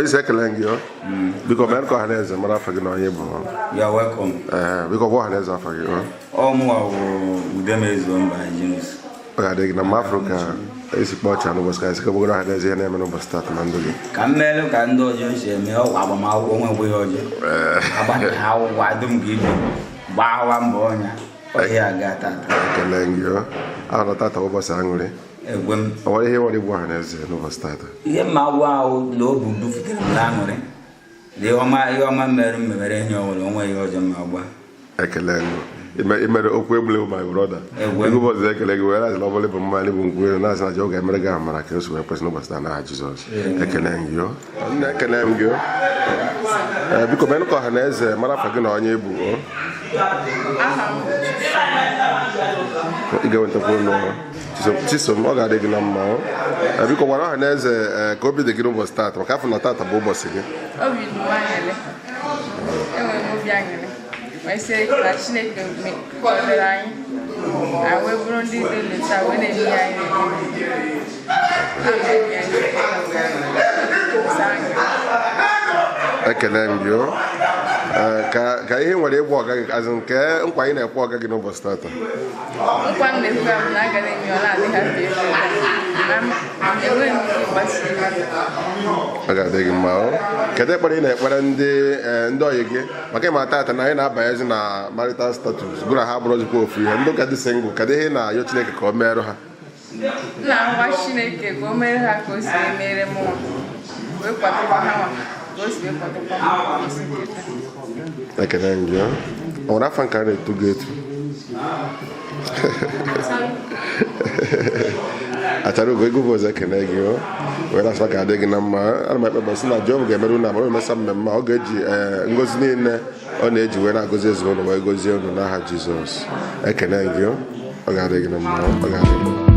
Is Ekelengi, because men go ahead and Marafagino. You are welcome. Because what has offered you? All more them is owned by Jews. I think in Africa is a much and was guys go ahead as a name of start Mandoli. Camelo can do Jews and me, Abama, woman, we are about how I don't give you. Wow, I'm born. I got that. Ekelengi, I don't thought I was angry. What he already won as a Nova Starter. Yeah, my wow, low do fit language. They are my memory, long way or Jamawa. Ekelengo. It made a blue, my brother. It was Ekelengo, where I love a little money when we were a joke, American Maracus, where person was done. Jesus. Ekelengo. Ekelengo. Because men call her as a Marafagin on your book. You go into phone. So more got taken on now. Because one has a copy the group was start. I can't not a bobo again. Oh, you know, I say, passionate to me for the line. I will run the village. I will ekele m gị ka ihe nwere ịgba ọga gị azụ nke nkwa ị na-ekwe ọga gị n'ụbọchị tata nkwa m na-ekwe m na agaghị eme ọ na-adịghị enweghị m ike ịgbasi ọ ga-adị gị mma kedu ekpere ị na-ekpere ndị ọyị gị maka ịma tata na anyị na-abanyezi na marital status gụ na ha bụrụzikwa ofu ihe ndị ụka dị singụl kedu ihe ị na-ayọ Chineke ka o merụ ha na-agwa Chineke ka o mere ha ka o si emere m wee kwadokwa ha ka o si wee kwadokwa m ekele gị ọ nwere afọ nke a na-eto gị etu achara ugo ego bụ ọzọ ekele gị were asọ ka adị gị na mma ana m ekpebasị na Jehova ga-emerụ na amara emesa mmemme ọ ga-eji ngozi niile ọ na-eji wee na-agọzi ezinụlọ wee gozie unu n'aha Jizọs ekele gị ọ ga-adị gị na mma ọ ga-adị gị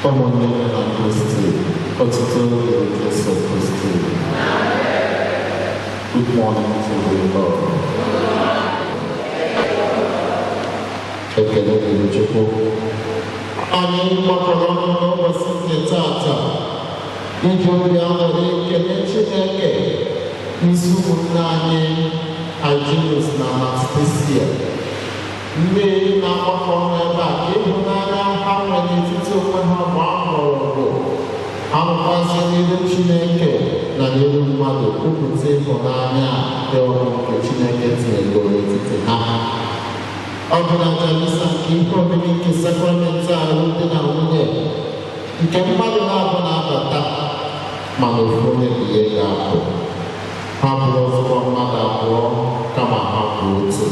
ụmụnne na Kristi, ọtụtụ oge Jesu Kristi. Good morning to you all. Ekele dịrị Chukwu. Anyị gbakọrọ ọnụ n'ụbọchị nke taata iji obi aṅụrị ekele Chineke n'isi ụmụnne anyị Hyginus na Anastasia, ndị na-agbakọ ọnụ ebe a ka ịhụnanya ha nwere n'etiti onwe ha ma a hụrụ ọgụ ha nụkwazi n'ihu Chineke na n'ihu mmadụ kwupụta ịhụnanya dị ọhụrụ nke Chineke tinyegoro n'etiti ha. Ọ bụ na Jalisa nke ihe omimi nke sakramenti alụmdi na nwunye nke mmadụ na-abụ na-abata mana ofu onye bụ ihe ga-abụ. Ha bụrụ ọzọ mmadụ abụọ kama ha bụ otu.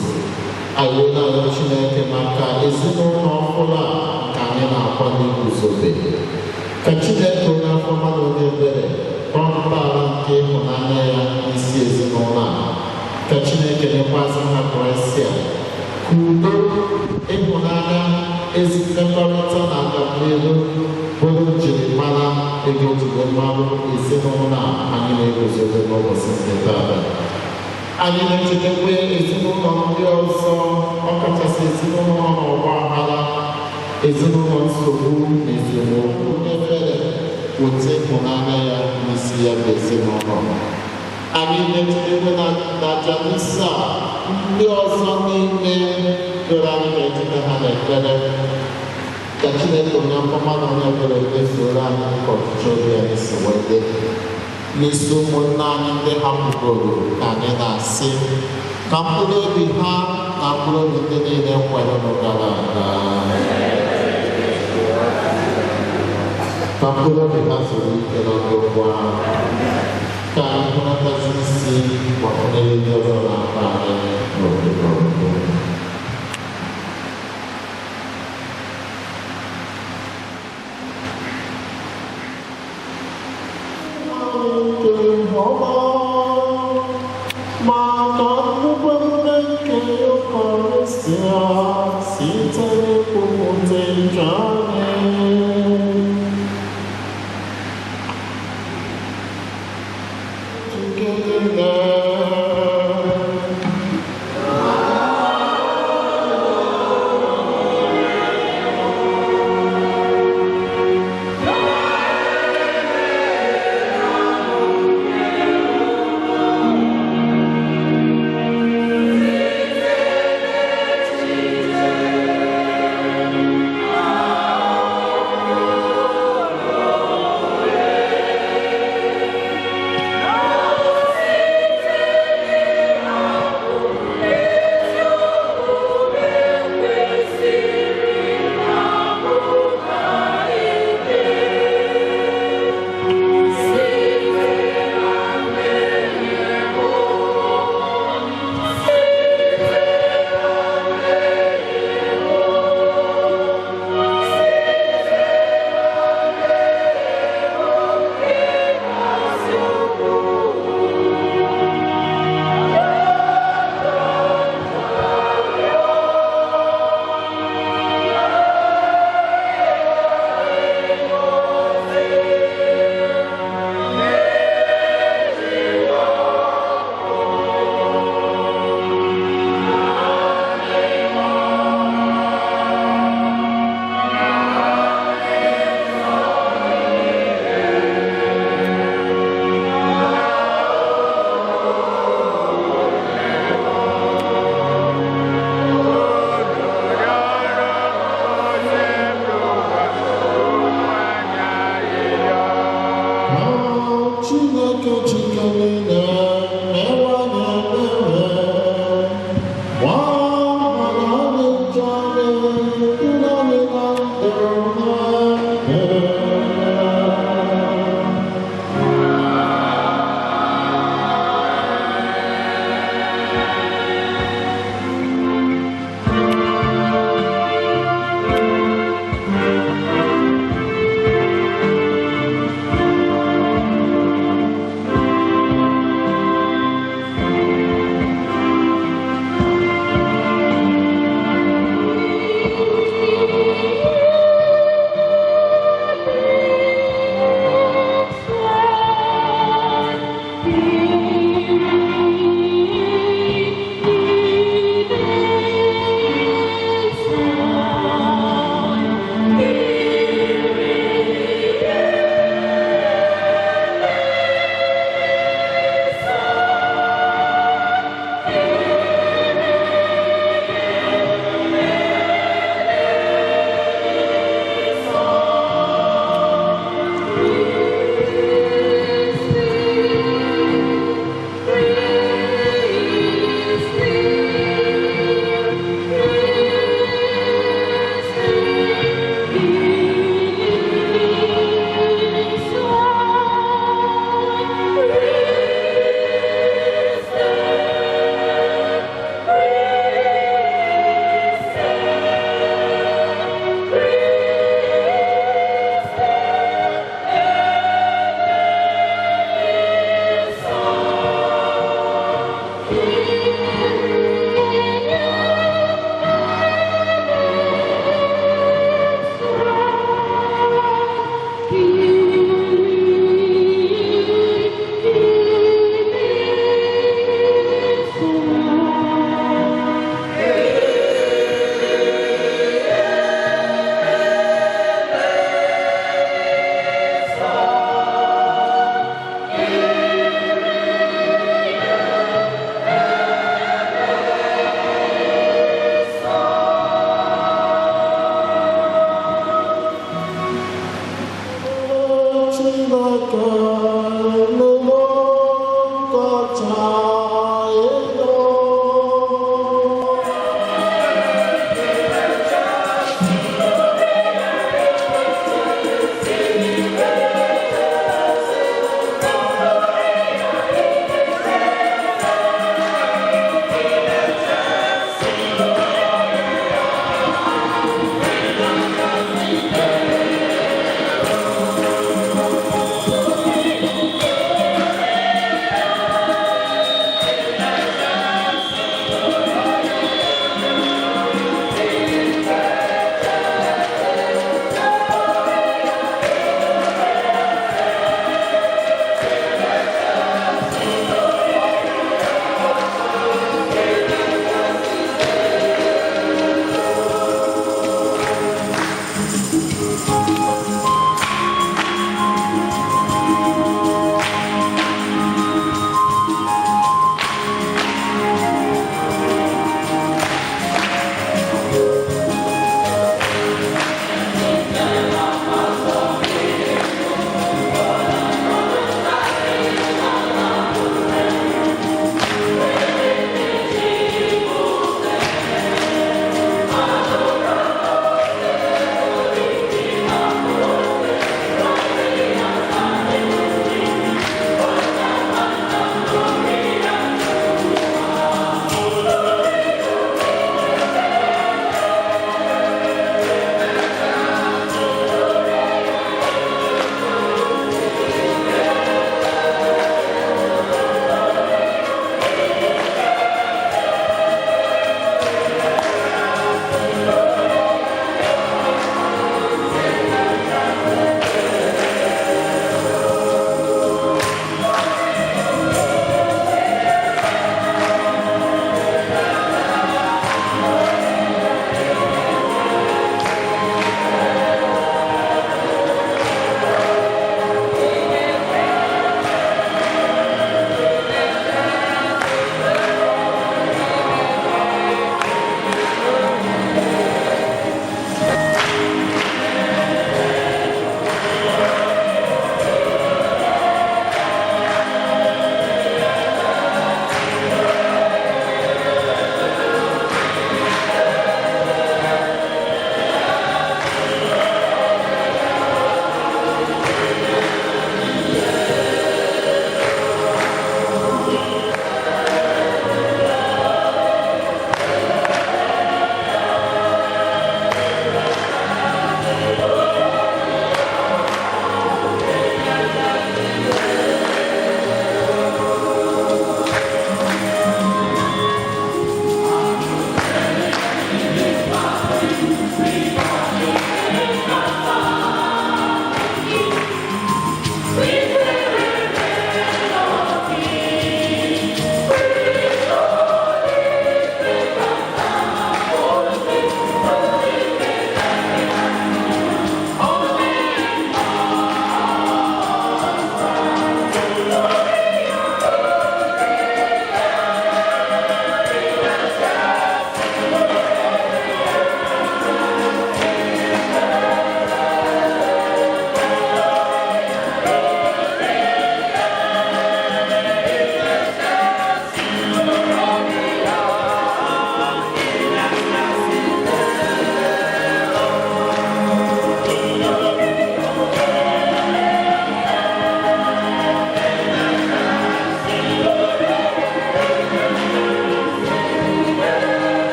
Anyị na-arịọ Chineke maka ezinụlọ ọhụrụ a nke anyị na-akwado iguzobe. Ka Chineke onye afọ mmadụ onye ebere kpọọ ntọala nke ịhụnanya ya n'isi ezinụlọ a. Ka Chineke nyekwazị ha Kraịst ka udo, ịhụnanya, ezi mmekọrịta na agamnihu bụrụ njirimara ego ojide mmadụ ezinụlọ anyị na-eguzobe n'ụbọchị nke taa. Anyị na-echetakwa ezinụlọ ndị ọzọ, ọkachasị ezinụlọ n'ọgba aghara, ezinụlọ nsogbu na esemokwu ebere weta ịhụnanya ya n'isi ya bụ ezinụlọ. Anyị na-echetakwa na Jalisa ndị ọzọ niile doro anyị na-echeta ha n'ekpere. Ka Chineke onye mmadụ onye ebere ezuoro anyị dịka ọchịchị obi anyị si wee dị. N'isi ụmụnne anyị ndị hapụgoro ka anyị na-asị ka mkpụrụ obi ha na mkpụrụ obi ndị niile kwere n'ụgara aga, ka mkpụrụ obi ha zuru ike na ndokwa, ka anyị hụnatazi isi gbakọrọ ndị ọzọ na-akpa anyị n'obodo.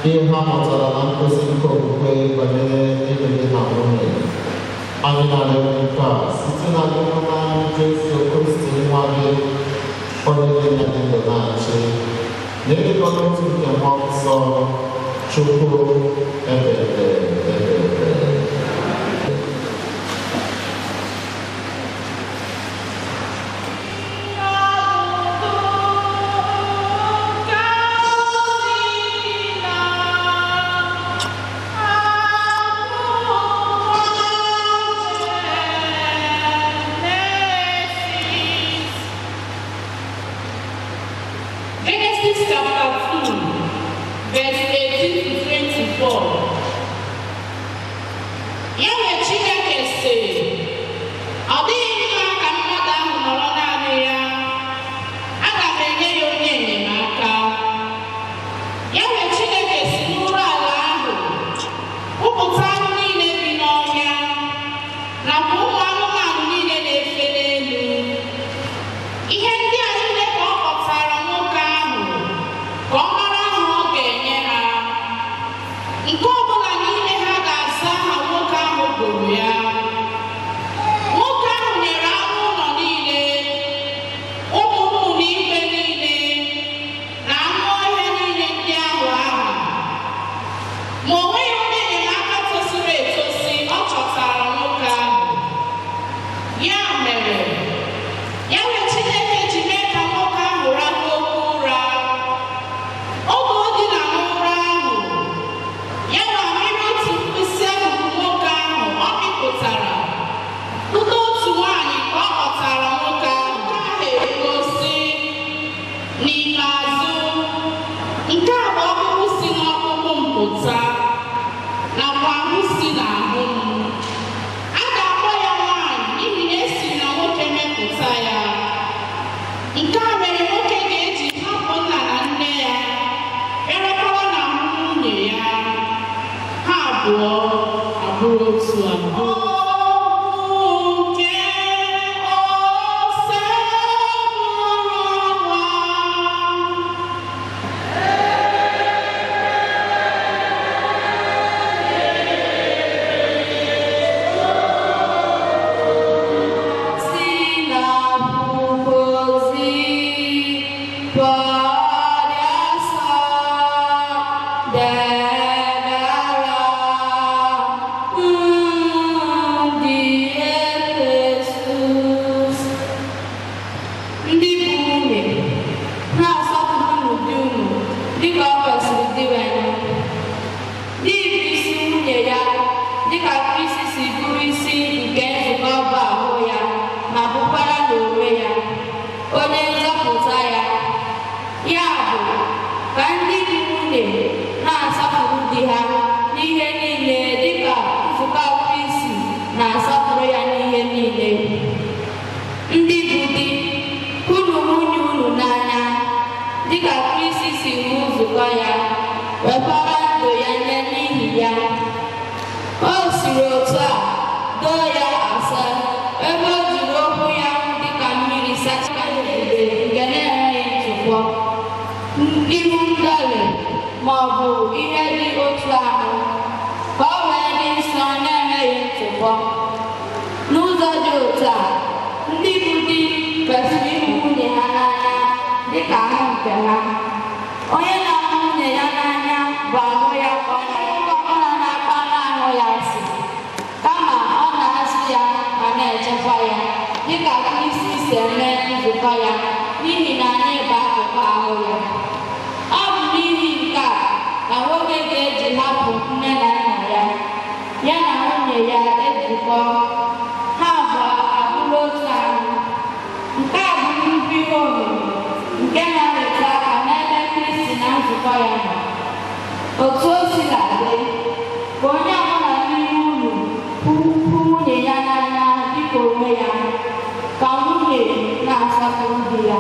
ihe ha mụtara na nkụzi nke okwukwe banyere ịlụ di na nwunye. Anyị na-arịọ nke a site na n'ịhụnanya Jesu Kristi nwa gị onye dị na ndụ na-achị na ịdịkọ n'otu nke mmụọ nsọ Chukwu ebere. Genesis chapter 2, verse 18 to 24. Yahweh Chineke sị, ọ dịghị mma ka mmadụ ahụ nọrọ naanị ya, aga m enye ya onye enyemaka. Yahweh Chineke si n'ụlọ ala ahụ kpụpụta anụ niile bi n'ọhịa nakwa ụmụ anụmanụ niile na-efe n'elu. Ihe ndị a niile ka ọ kpọtara nwoke ahụ ka ọ mara ahụ ọ ga-enye ha. Nke ọ bụla n'ime ha ga-aza aha nwoke ahụ gụrụ ya. Nwoke ahụ nyere anụ ụlọ niile, ụmụ nnụnụ igwe niile na anụ ọhịa niile ndị ahụ aha. Ma o nweghị onye enyemaka tosiri etosi ọ chọtara nwoke ahụ. Ya mere, Yahweh Chineke ji mee ka nwoke ahụ rahụ oke ụra. Oge o dina n'ụra ahụ, ya na mmiri otu mkpịsị akụkụ nwoke ahụ ọ mịpụtara ụta otu nwaanyị ka ọ kpọtara nwoke ahụ. Nke ahụ egosi n'ikpeazụ, nke a bụ ọkpụkpụ si n'ọkpụkpụ mpụta nakwa ahụ si n'ahụ m. A ga-akpọ ya nwaanyị n'ihi na esi na nwoke mepụta ya. Nke a mere nwoke ga-eji hapụ nna na nne ya bịarakọrọ na nwunye ya, ha abụọ abụrụ otu ahụ. Ndị bụ nwunye, na-asọpụrụ di unu dịka ọ kwesịrị dị wee. Di bụ isi nwunye ya dịka Kristi si bụrụ isi nke nzukọ bụ ahụ ya ma bụkwara n'onwe ya onye nzọpụta ya. Ya bụ, ka ndị dị nwunye na-asọpụrụ di ha n'ihe niile dịka nzukọ Kristi na-asọpụrụ ya n'ihe niile. Ndị bụ di, hụnụ nwunye unu n'anya dịka Kristi si hụ nzukọ ya wekwara ndụ ya nye n'ihi ya. O siri otu a doo ya asọ ebe o jiri okwu ya dịka mmiri sachaa ebube nke na-enweghị ntụpọ, ihu ndọlị ma ọ bụ ihe dị otu ahụ, ka ọ wee dị nsọ na-enweghị ntụpọ. N'ụzọ dị otu a, ndị bụ di kwesịrị ịhụ nwunye ha n'anya dịka ahụ nke ha. Onye na-ahụ nwunye ya n'anya bụ ahụ ya ka ọ na-akpa n'ahụ ya asị, kama ọ na-asị ya ma na-echekwa ya dịka Kristi si eme nzukọ ya, n'ihi na anyị bụ akụkụ ahụ ya. Ọ bụ n'ihi nke a ka nwoke ga-eji hapụ nne na nna ya na nwunye ya ezukọ, ha abụọ abụrụ otu ahụ. Nke a bụ nnukwu ihe omimi nke na-arụtụ aka n'ebe Kristi na nzukọ ya nọ. Otu o sila dị, ka onye ọbụla n'ime unu hụ nwunye ya n'anya dịka onwe ya, ka nwunye na-asọpụrụ di ya.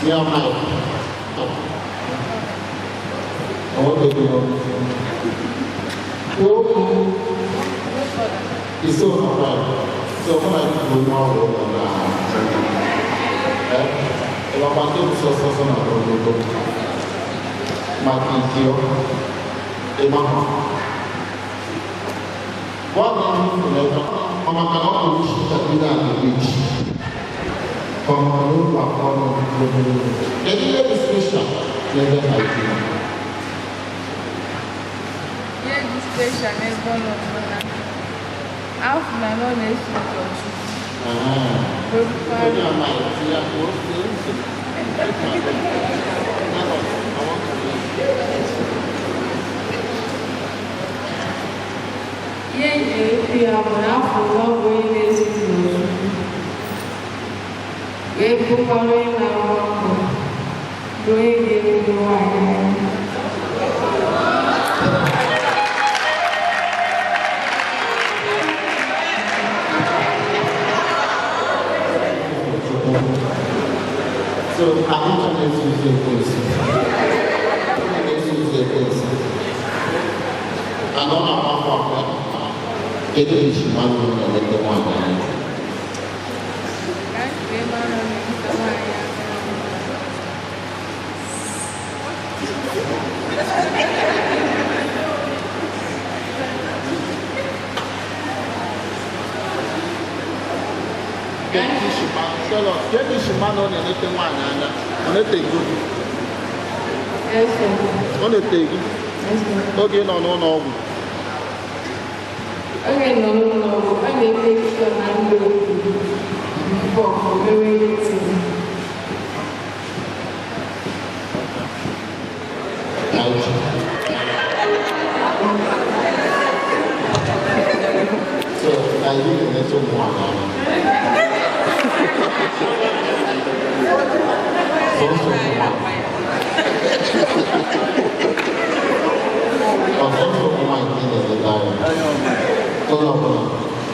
Yeah, Mike. I want to do it's so hard. So when I do more of if I'm going to so I'm going to do my video. What I'm cannot wish that we are the beach. From a new one, any special, never idea. Station is one of them. Half my knowledge is So, I'm going to use the person. I don't know how it is one of the one. Get this man on anything one and on it take good. On it take it. Okay, no. Okay, no. I may take some and do for very little. So, I need a little more.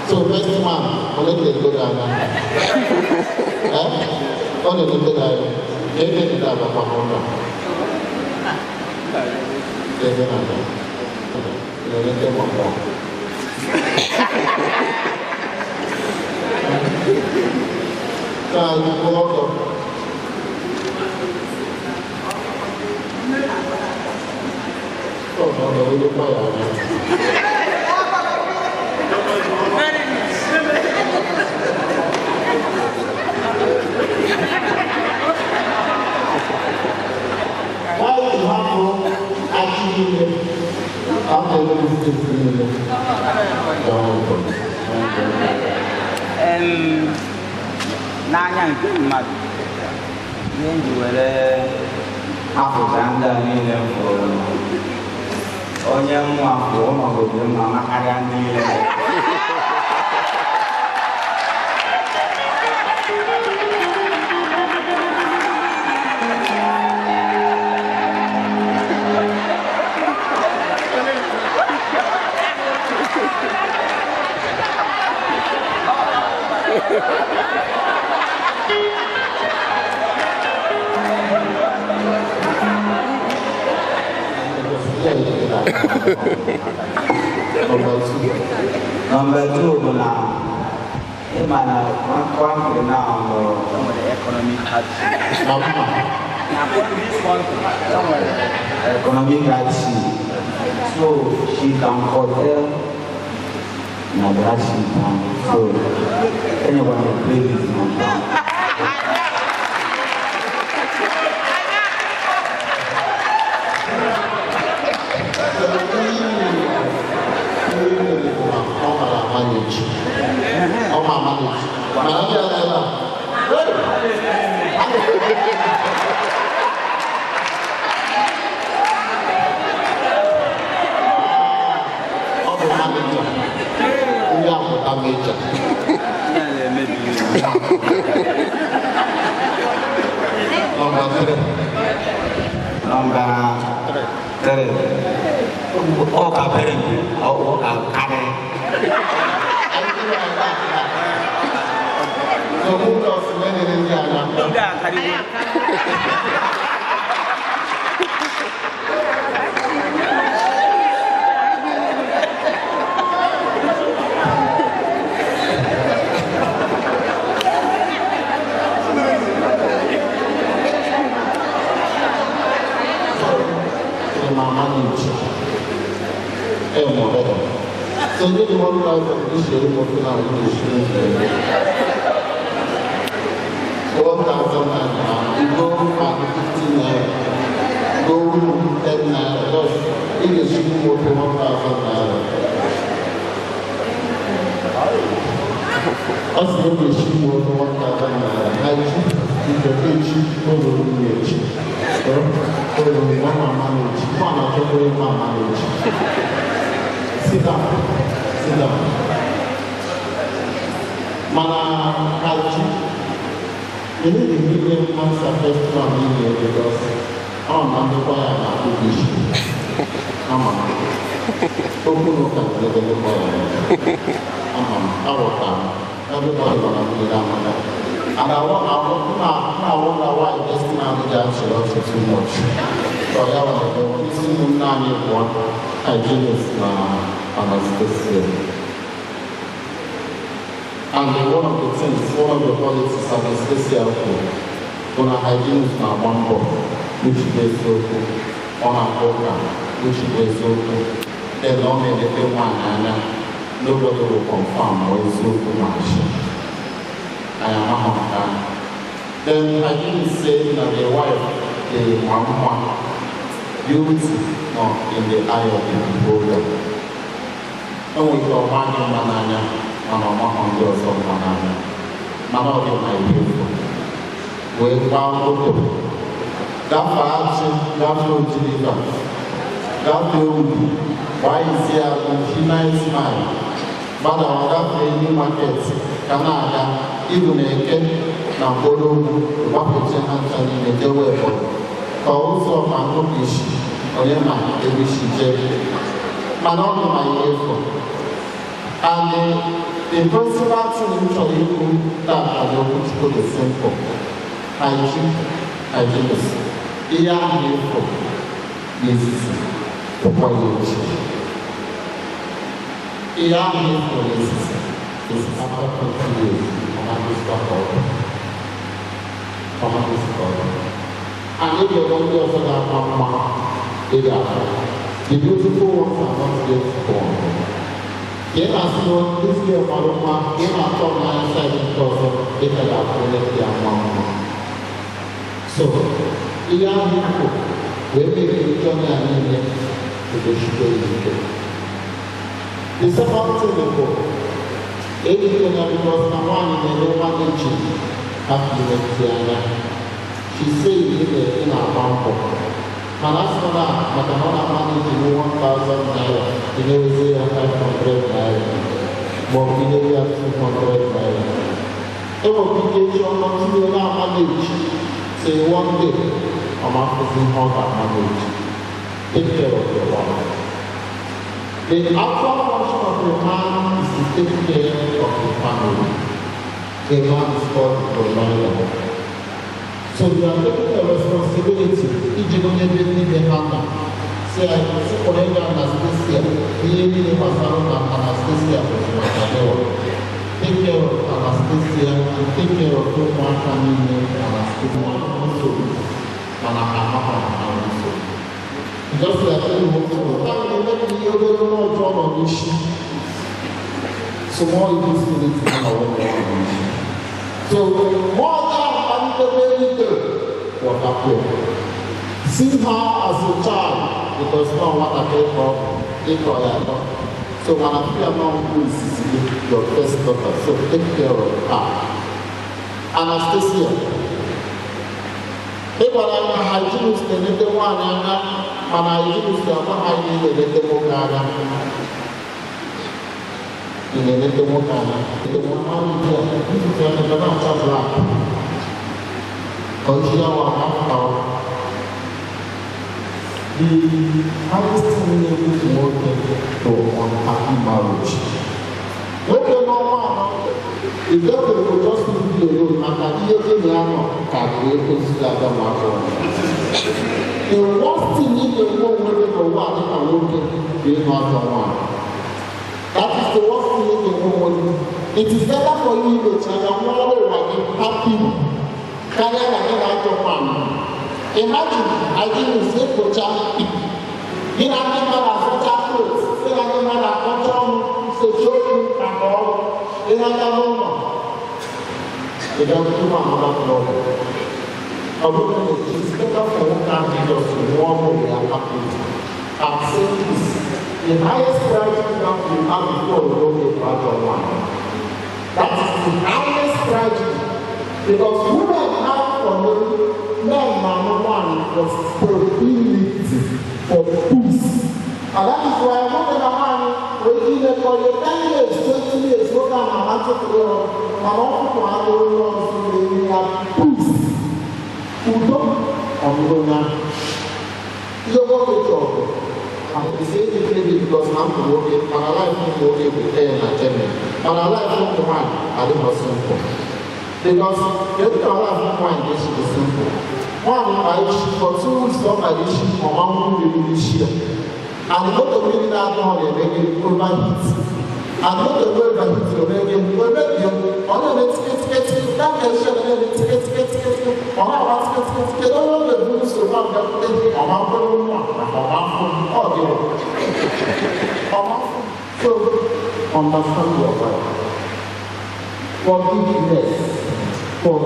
So next man, only the good guy. Only the good guy. Get it out of my home. Get it out. Let it go more. So you go out. Oh, no, we fire. Why do you have to actually n'anya nke mmadụ ihe nji were apụta ndị a niile fụrụ onye nwa bụ ọnọdụ mma makarịa ndị niile Number two, mana one now the economic hardship. Economic hardship. So she can hotel Nadrashi. So anyone who plays this number. So who does So you need 1,000 this year, what can I do this year? 1,000 naira, you go back 15 naira, go 10 naira, just in the school for 1,000 naira. As you go to school for 1,000 naira, I cheap, you can pay cheap, go to the cheap. Go to mama manage, mama to manage. Sit down. Mana kaji, ini di medium masa festival ini because nanti kau yang aku bisi, kau pun bukan lebih kau awak tapi kau yang bilang mana, awak destinasi jangan selalu too much. Kau yang awak itu nani buat hygienist Anastasia. And one of the things, one of the policies Anastasia on a hygienist na one book, which is so good, on a program, which is so good. Then long as they one and nobody will confirm what is so good much. I am a then hygienist said that the wife, the one, beauty not in the eye of the beholder. And we go back in Manana, and our mom girls of Manana. Mana of my beautiful. We found to that fashion, that will deliver. That will why is here a nice man? But our that market, Canada, even a kid, now go to what and in the way. Also, my book is on your mind, the wish but not my effort. And the principal thing usually do that I don't put the simple. Hygiene is here effort is the point. Here effort is after 20 years on this record. And if you don't do also that the beautiful ones are not yet born. Here as well, this year, Maluma, here are top 9 side because they can have their mama. So, here are people, we make a journey and in to the sugar. The second thing they go, everything because now one in the Roman Egypt, she said in our mouth. Manasana, Matamana money to 1,000 naira, Indonesia 500 naira, Mobilia 200 naira. Application until you manage, say one day, I'm asking how to manage. Take care of your wife. The actual function of the man is to take care of the family. The man is called the provider. So you are taking the responsibility. Each of them need a hand. Say, I can see for Anastasia. He is Anastasia. Take care of Anastasia and take care of the one family Anastasia. Also, also. Just like you want to know, job on this. So more it is to the so more what happened. See her as a child because now what I came from, so when I feel now who is your first daughter, so take care of her. Anastasia. If I'm a hygienist, then the one and I use the hygienist, the Mokana. In the little Mokana, the one this is another black. The hardest thing is working for unhappy marriage. When the normal, if that will just leave you alone, maka ihe gị na ya nọ ka ga-ekwesịrị aga ma afọ. The worst thing ị ga-enwe onwe gị n'ụwa dịka nwoke bụ ịnụ afọ nwaanyị. That is the worst thing ị ga-enwe onwe gị. It is better for you to tell them all over happy. Carry on your family. Imagine I didn't say for charity. In a man of clothes, in a man of control, say children and all, in a man. They don't do one love. It is better for one country to warm we are happy. I'm saying this. The highest price you have before you go to one. That is the highest tragedy. Because women have for me, men are no one for stability, for peace. And that is why women are man, we give for you 10 years, 20 years, look at my answer to the Lord. I want to have the Lord to have peace. Udo, Omrona. You go to trouble. And we say it because I'm working, and I like to work with air and Germany. And I like to wine, I don't know simple. Because every time I have wine, this is simple. One, I issue for 2 weeks, I issue for 1 week this year. And the motor really not on it, they get overheat. And not the way that it's already, we're ready. On the ticket, that can show the ticket, on our ticket, all the rules around that thing, on our phone, so, understand your wife. Forgiveness for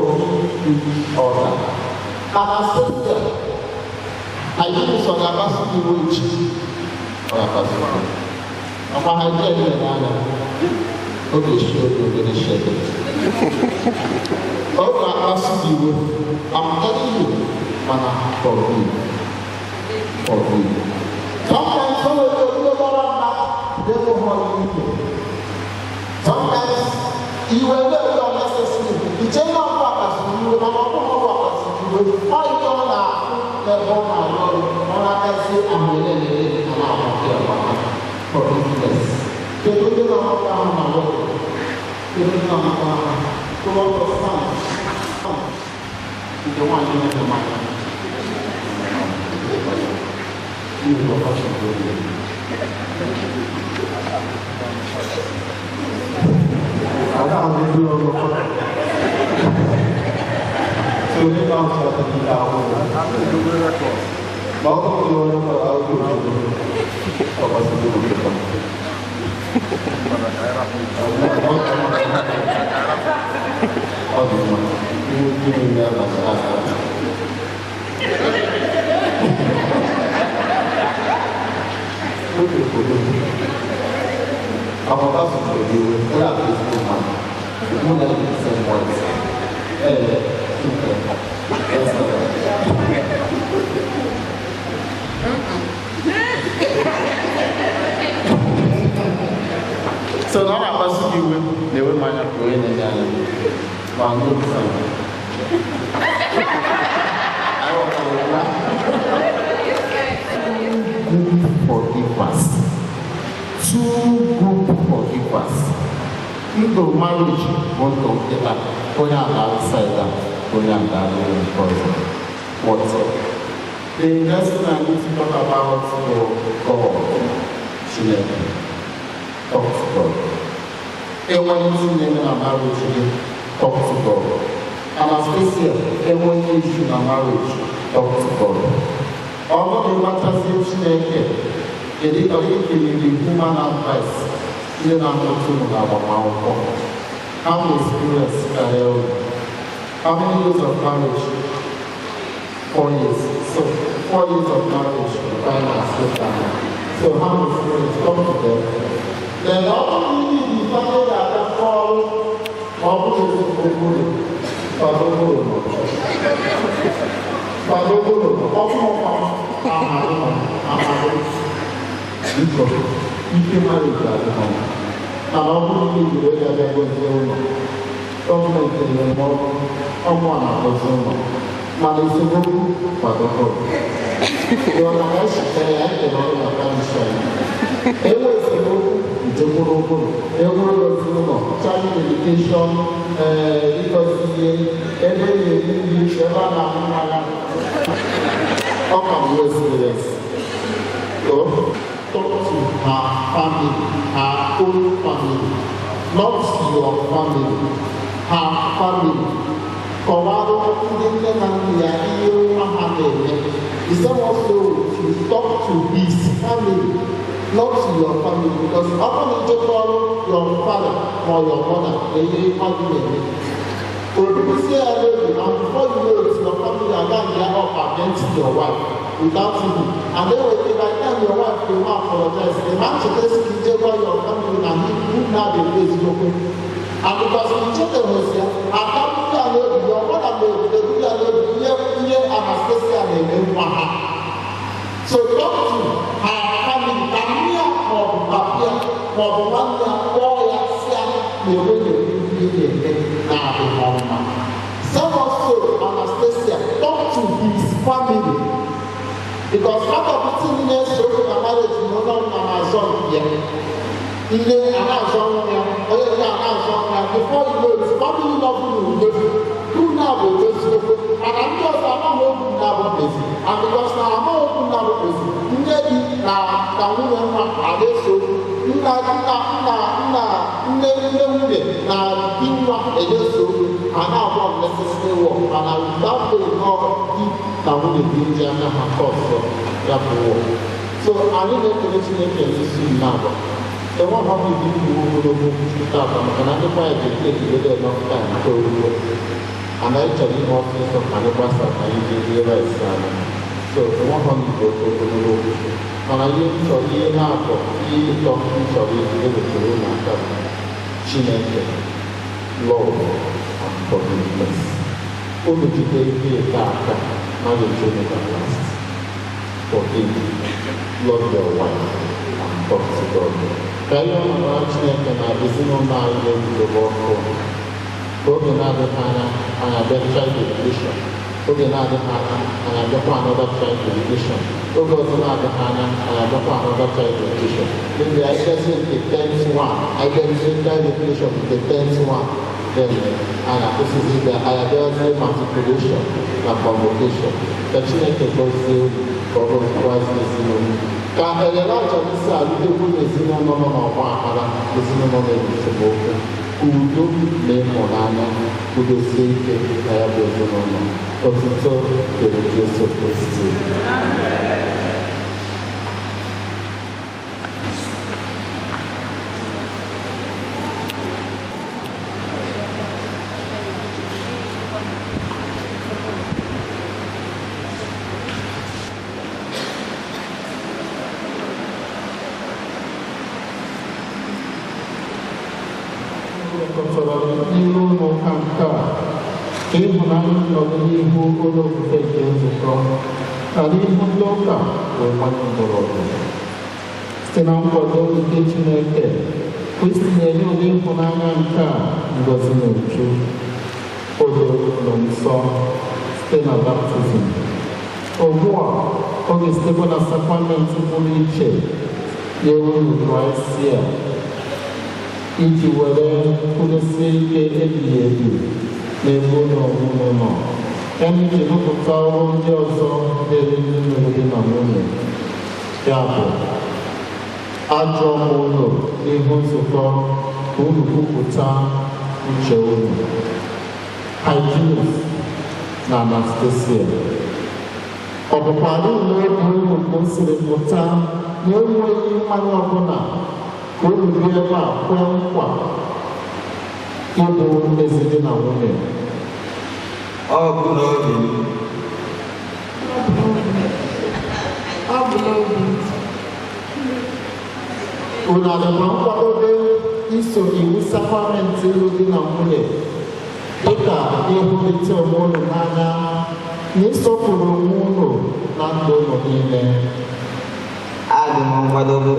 each other. And I said that I use on capacity which I'm a okay, sure, you're going to share it. I'm telling you, and forgive. Sometimes when you do that, they will hold you. Sometimes you will do it unnecessarily. The general purpose, you will not purpose. You will fight on the bone and all I say, I'm willing and I'm here forgiveness. They don't know how to work. They don't know how to understand. You don't want to know the matter. You will not I can't do all of that. So we can't start to do that. Welcome to our so now I'm asking you, they will mind up going and I forgive us. 2 good forgivers. Into marriage, one together, going outside, going outside. What? The next thing I need to talk about God. Talk to God. Everyone in a marriage, talk to God. And as we say, everyone is in a marriage, talk to God. Although the matters is naked, it is the human advice. You know how to know how experience how many years of marriage? 4 years. So 4 years of marriage, find us. So how experience come to them? Then all the family that are called child education, So, talk to her family, her own family, not your family, her family. Kọwara ndị nne na nna ya ihe nwa ha na-eme. The same also to talk to his family, not to your family, because often you just call your father or your mother, they hear how you name. Or you say I love you, and before you know it, your family are going to get up against your wife without you. And then when by the time your wife will apologize, the man should just give your family and he would not be placed open. And because the children was here, and family are not your mother may be here Anastasia and Emma. So talk to her family, Camilla or Papia, or the one that boy the way you now the home. Some also Anastasia talk to his family. Because part of the thing is so the marriage is not Amazon yet. In the Amazon, before you know it's family love you, who now will just and I'm just I'm not open now this. And because now I'm not open now this, maybe now we are so so I need to now. The one how you do stuff and I defy the take with a long time to and I actually also some cannabis that I realize so the one how you go to the road and I use for year now for talking to the room and chineke love and forgiveness. Only today be a dark now you should never last. Forgive, love your wife and talk to God. Kaya ang chineke na bisino na ile the work for. Oge na-adị anya anyị abịa child education. Oge na-adị anya anyị abịakwa another child education. Oge ọzọ na-adị anya anyị abịakwa another child education. Maybe I just in the 10th one. I get child education with the 10th one. Then this is the ideal matriculation and convocation. The chineke gozi ọrụ Christ ezinụlọ. Ka enyelacha isi alụdekwu n'ezinụlọ nọ n'ọgba aghara ezinụlọ na-ebuchebe okwu udo na ịhụnanya udosie ike na ya bụ ezinụlọ otuto dịrị Jesu Kristi. Ịhụnanya n'ọdịnihu ụlọ ofufe nke nzukọ na n'ihu ndị ụka bụ mmanya mgbọrọgwụ site na nkwado nke Chineke Kristi na-enye ụdị ịhụnanya nke a ngozi n'uju odo ụlọ nsọ site na baptizim. Ugbu a ọ ga-esitekwa na sakramenti pụrụ iche na-ewu Kraịst a iji were kwudosie ike ebighị ebi n'ebe ụlọ ọmụmụ nọ. Iji rụpụta ọrụ ndị ọzọ dịrị ndị lụrụ di na nwunye. Ya bụ, ajọ ụlọ n'ihu nzukọ ka unu kwupụta uche unu. Hyginus na Anastasia. Ọ bụkwara ụlọ ebe unu ka o siri pụta na enweghị mmanya ọbụla ka unu bi ebe a kwee nkwa ịbụ ezi di na nwunye. Ọ bụ n'obi m. Unu adịkwa nkwadobe iso iwu sakramenti ịlụ di na nwunye dịka ịhụrịta onwe unu n'anya na ịsọpụrụ onwe unu na ndụ unu niile. Adị m nkwadobe.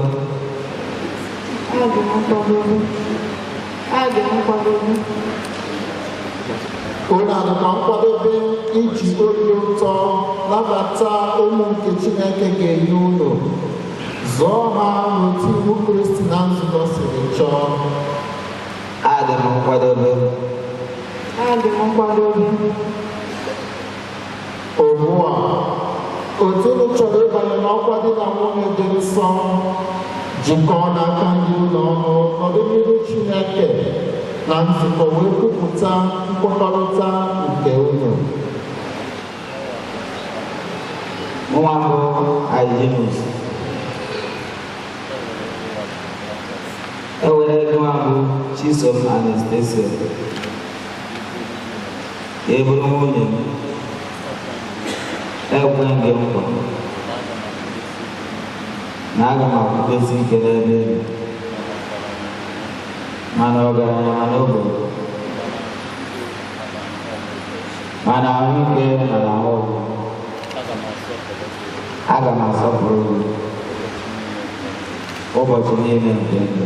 Unu adịkwa nkwadobe iji obi ụtọ nabata ụmụ nke Chineke ga-enye unu zụọ ha n'otu iwu Kristi na nzukọ siri chọọ. Adị m nkwadobe. Ugbu a, otu unu chọrọ ịbanye n'ọkwa di na nwunye dị nsọ, jikọọ n'aka ndị ụlọ ọrụ nọdụ n'ihu Chineke na nzukọ wee kwupụta nkwekọrịta nke unu. Nwa mbụ Hyginus. Ewere nwa mbụ Chisom Anastasia. Eburu nwunye m. Ekwe gị nkwa na aga m akwụkwesi ike n'ebe elu, mana ọgaranya mana ogbenye, mana ahụike mana ahụhụ, aga m asọpụrụ gị ụbọchị niile nke ndụ.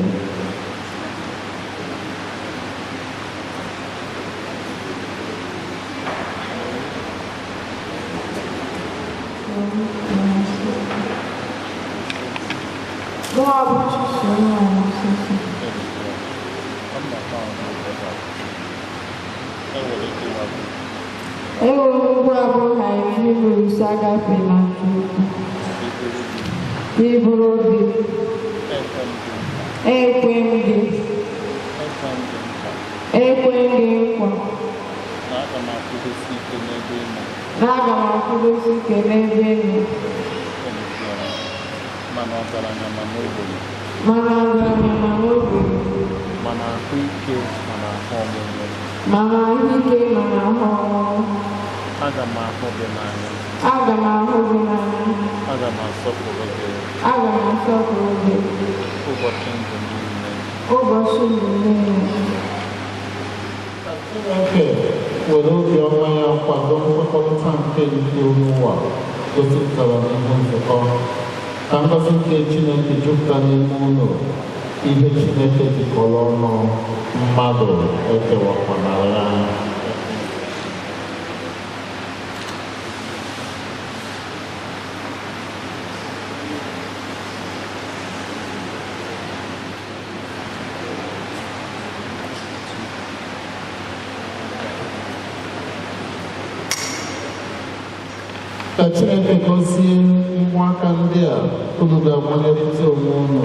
Chineke were obiọma ya kwado nkwekọrịta nke unu ụwa gosipụtara n'ihu nzukọ, ka ngọzi nke Chineke jupụta n'ime unu, ihe Chineke jikọrọ ọnụ mmadụ ekewakwana ya. Ka Chineke gozie ngwa aka ndị a unu ga-agbalịrịta onwe unu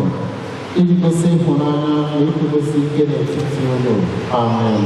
iji gosi ịhụnanya na ikwudosi ike n'etiti unu. Amen.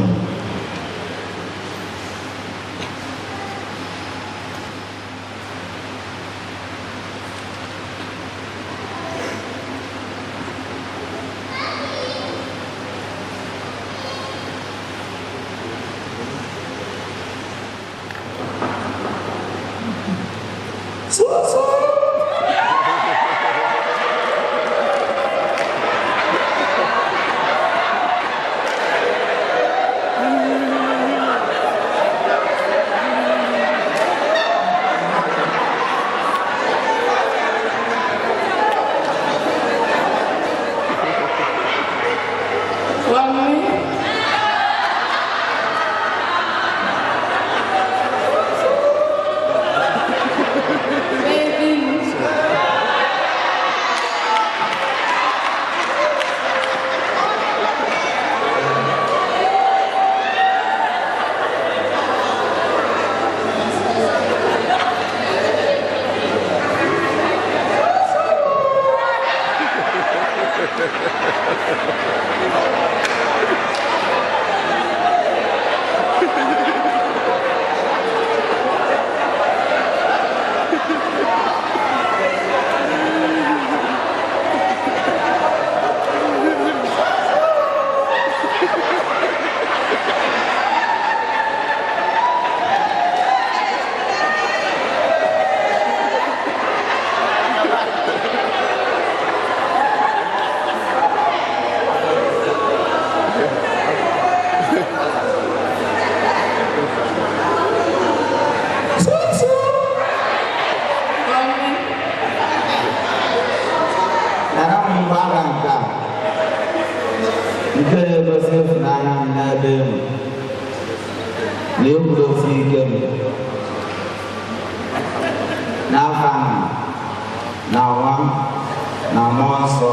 na mmụọ nsọ.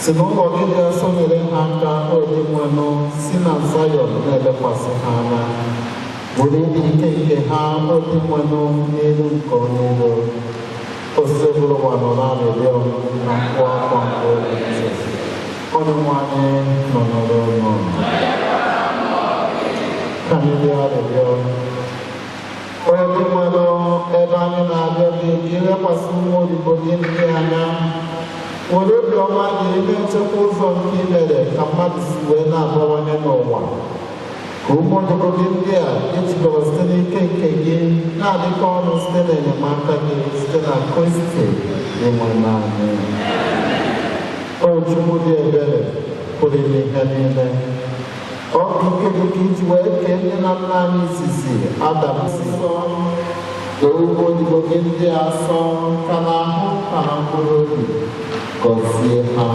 si n'ụlọ gị ga-eso nyere ha aka obi nwenụ si na Zayọn na-elekwasị ha anya bụrụ ịdị ike nke ha obi nwenụ n'elu nke onye iro osisi bụrụ ụwa nọ na-arịrịọ na mkpụ akwa nke obi onye nwanyị nọ n'ọrụ ọnụ ka anyị rịọ arịrịọ onye dị nwenụ ebe anyị na-abịa gị ka ilekwasị nwa odibo gị ndị anya were obiọma gị ime nchekwa ụzọ nke imere ka mmadụ si wee na-abawanye n'ụwa ka ụmụ odibo gị ndị a ejikọrọ site n'ike nke gị na-adịkọ ọnụ site n'enyemaka gị site na Kristi ịnwe naanị o Chukwu dị ebere pụrụ ime ihe niile ọ bụ ike gị ka iji wee kee nne na nna anyị izizi Adam nsọ ka ụmụ odibo gị ndị a sọ ka n'ahụ ka ha mkpụrụ obi gọzie ha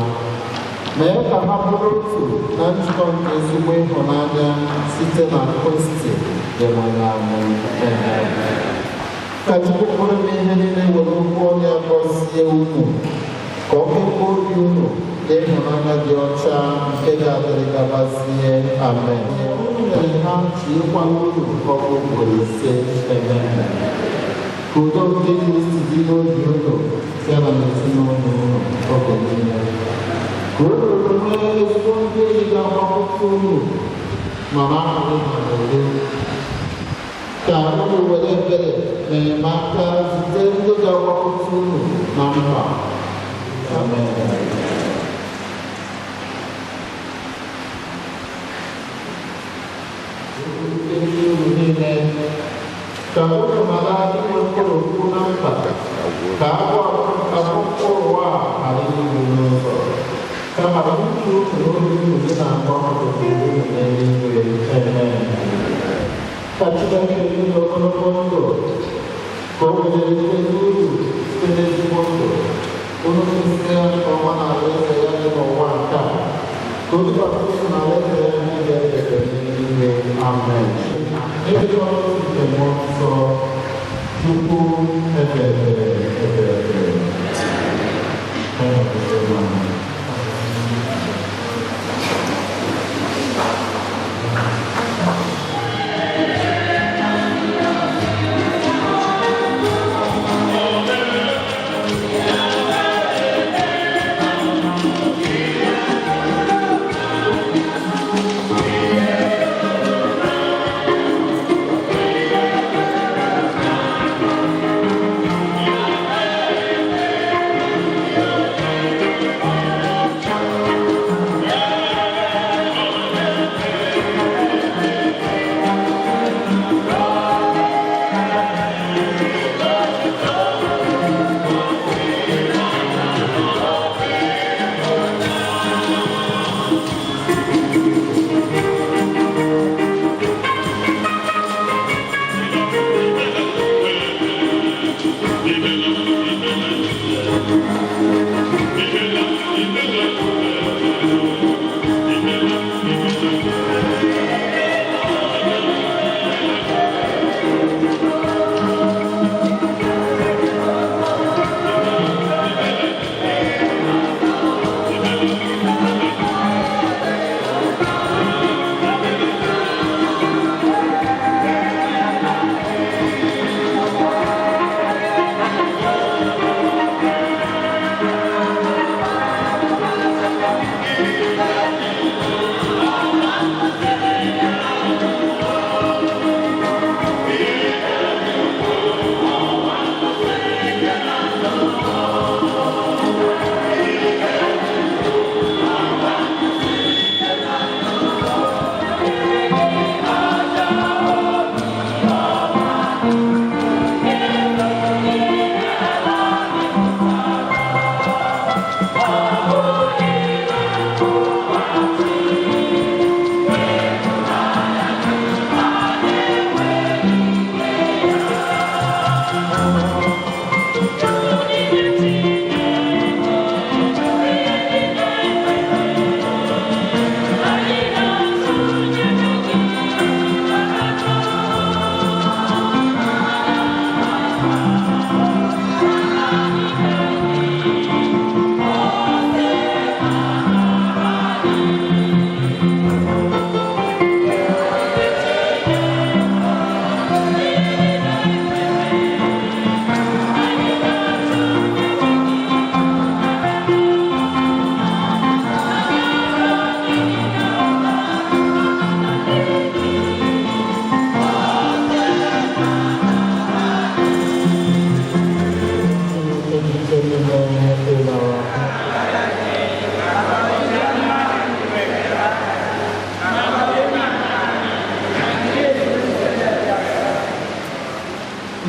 mee ka ha bụrụ otu na njikọ nke ezigbo ịhụnanya site na Kristi dị anyị ka Chukwu pụrụ n'ihe niile were okwu onye gọzie unu ka ọ kekwa obi unu na ịhụnanya dị ọcha nke ga-adịrị gabazie amen ekpere ha ji ịkwanye unu ọgụ ugboro 5 eme ka udo nke Kristi dị n'obi unu site na ezinụlọ unu oge niile ka unu nwee ezigbo ndị enyi ga-agbapụta unu ma na-ahụrụ ha n'udo ka unu were ebere na enyemaka zite ndị ga-agbapụta unu na mkpa. Amen. Ka unu mara inwe mkpụrụ okwu na mkpa ka akwụkwọ ụwa ghara iru n'ụzọ kama uche otu n'obi unu dị na-agba ọtụtụ unu n'eluigwe. Ka Chineke nye ogologo ndụ ka o were ezi uru site n'ezigbo ndụ unu site ọma na alaeze ya dị n'ụwa nke a ka o dịbata na alaeze ya niile ebe n'eluigwe. Amen. Ebe ọrụ nke mmụọ nsọ tupu ebere.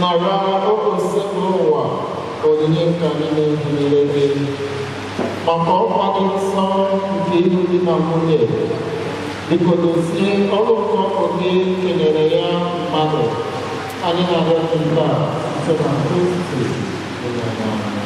nara okwesị n'ụwa onyinye nka niile gụnyere gị maka ọkwa dị nsọ nke ịlụ di na nwunye biko dozie ọrụ nke ọkụ gị kenyere ya mmadụ anyị na-arịọ gị mba site na Kristi onye nwe anyị.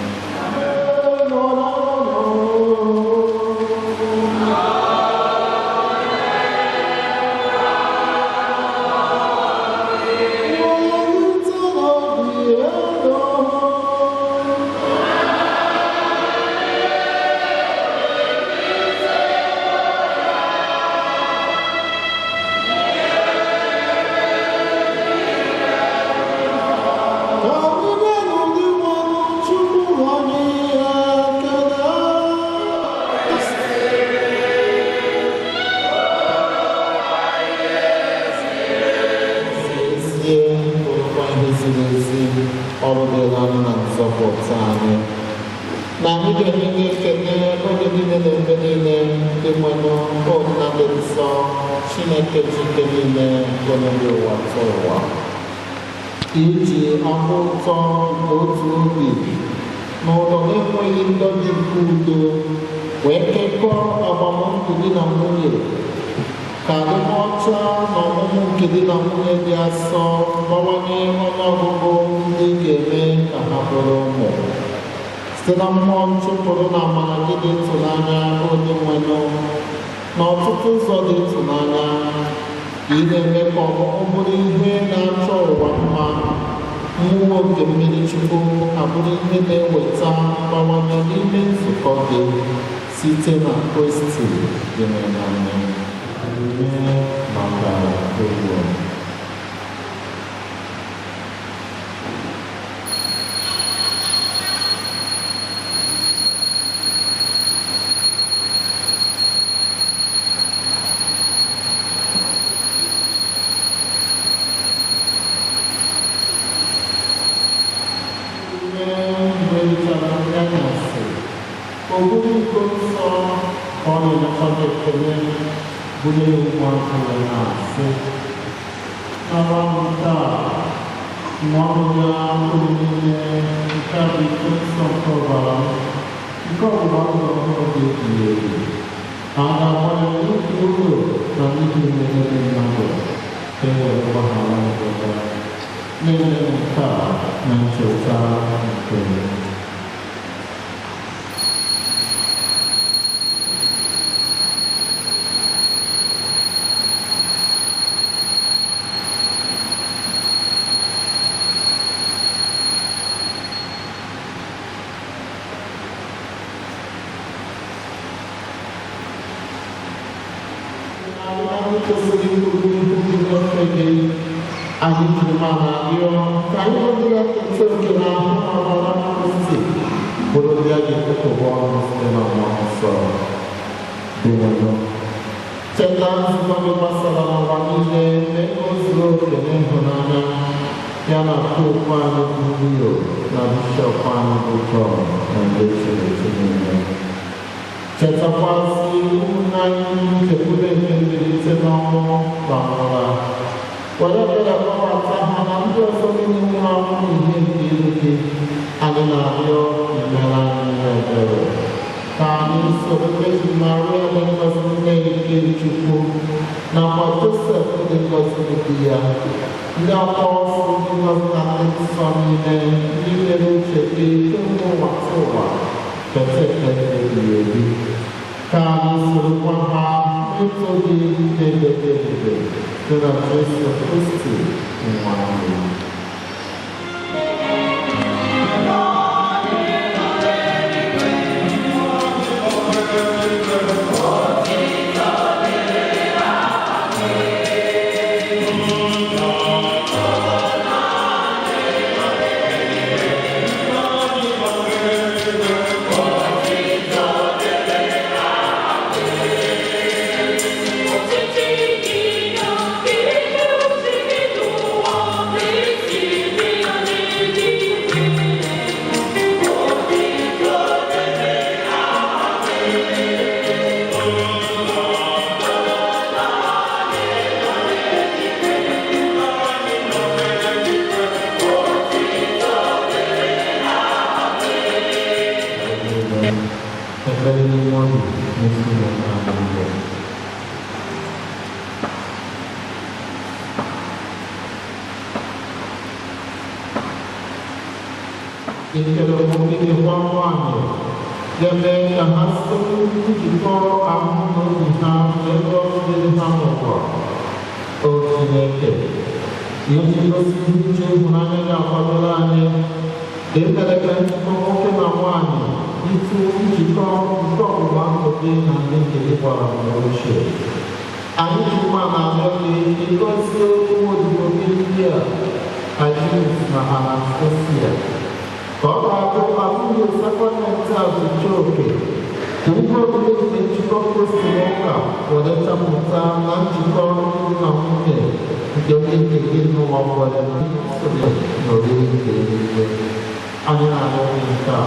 ọrụ dịrị anyị na nzọpụta anyị. Na anyị ga-enye ekele oge niile na ebe niile dị nwere ọdịna dị nsọ Chineke ji ike niile gọnọdụ ụwa tụ ụwa. Iji ahụ ụtọ nke otu obi n'ụlọ na-enweghị ndọbi nke udo wee kekọọ agbamnkwu di na nwunye ka adịmọcha na ọmụmụ nke di na nwunye dị asọ bawanye ọnụọgụgụ ndị ga-eme ka ha bụrụ ụmụ. Site na mmụọ nchụpụrụ na amara gị dị ịtụnanya onye nwenụ na ọtụtụ ụzọ dị ịtụnanya ka ị na-eme ka ọmụmụ bụrụ ihe na-achọ ụwa mma. Mmụọ nke mmiri Chukwu abụrụ ihe na-eweta mgbanwe n'ime nzukọ gị site na Kristi dị n'anya. Onyinye maka egwu. Ogún iko nsọ ka ọ na-elekọta ekele bunye ụmụ akụrụ na-asị n'ọrụ ma ọ bụ ya ụlọ niile nke a bụ iko nsọ nke ọbara nke ọgbụgba ndụ ọhụrụ dị ebighị ebi a ga-agbanye n'otu ụlọ na ndị niile ndị mmadụ enwere mgbaghara ọbụla na-eme nke a na ncheta nke anyị jiri mana rịọ ka anyị ọbụla kefe oke na ahụ ọbara Kristi bụrụ ndị a ga-ekepụba ọnụ site na mmụọ nsọ dị nwere. Cheta nzukọ gị gbasara n'ụwa niile mee ka o zuru oke n'ịhụnanya ya na popu anyị bụ Leo na bishọp anyị bụ John na ndị Chineke niile. Chetakwazị ụmụnne anyị nchekwube nke mbilite n'ọnwụ gbanwụra were bịara kpọbata ha na ndị ọzọ niile nwụrụ anwụ n'ihe nke ilu gị. Anyị na-arịọ imere anyị ebere ka anyị soro Ezi Maria dị ngọzi nne nke Chukwu nakwa Josef dị ngọzi di ya, ndị apọstọl dị ngọzi na ndị nsọ niile ndị mere uche gị kemgbe ụwa tụ ụwa keta ekele ebighị ebi. Ka anyị sorokwa ha n'ịtụ gị na-edebe ebube dị na Jesu Kristi nwa anyị. Ikele omume nwa nwanyị ga-eme ka ha site njikọ ahụ na obi ha n'ebe ọrụ dịrị ha n'ụwa. O Chineke, ihe ngosi uche ịhụnanya ga-akwadoro anyị dị mere ka njikọ nwoke na nwanyị ịtụ njikọ nke ọgbụgba ndụ gị na ndị nke gị gbara mgbe ochie. Anyị jikwa na arịọ gị ịgọzie ụmụ odibo gị ndị a Ajis na Anastasia ka ọ ga-abụ abụghị sakramenti a zuchi oke ka ihe oriri nke njikọ Kristi na ụka were chapụta na njikọ ndị na nwunye nke Jadi kita mau buat nori ini, anak-anak kita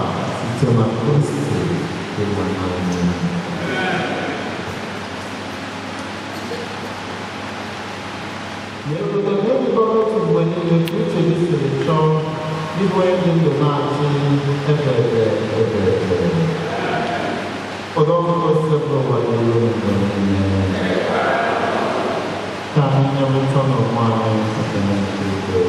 cuma terus di mana-mana. Nếu có chúng mình những cái chuyện gì cho đi quay những điều mà chỉ về ở đó có sự đổi thay ta hanya mencoba mana sebenarnya itu.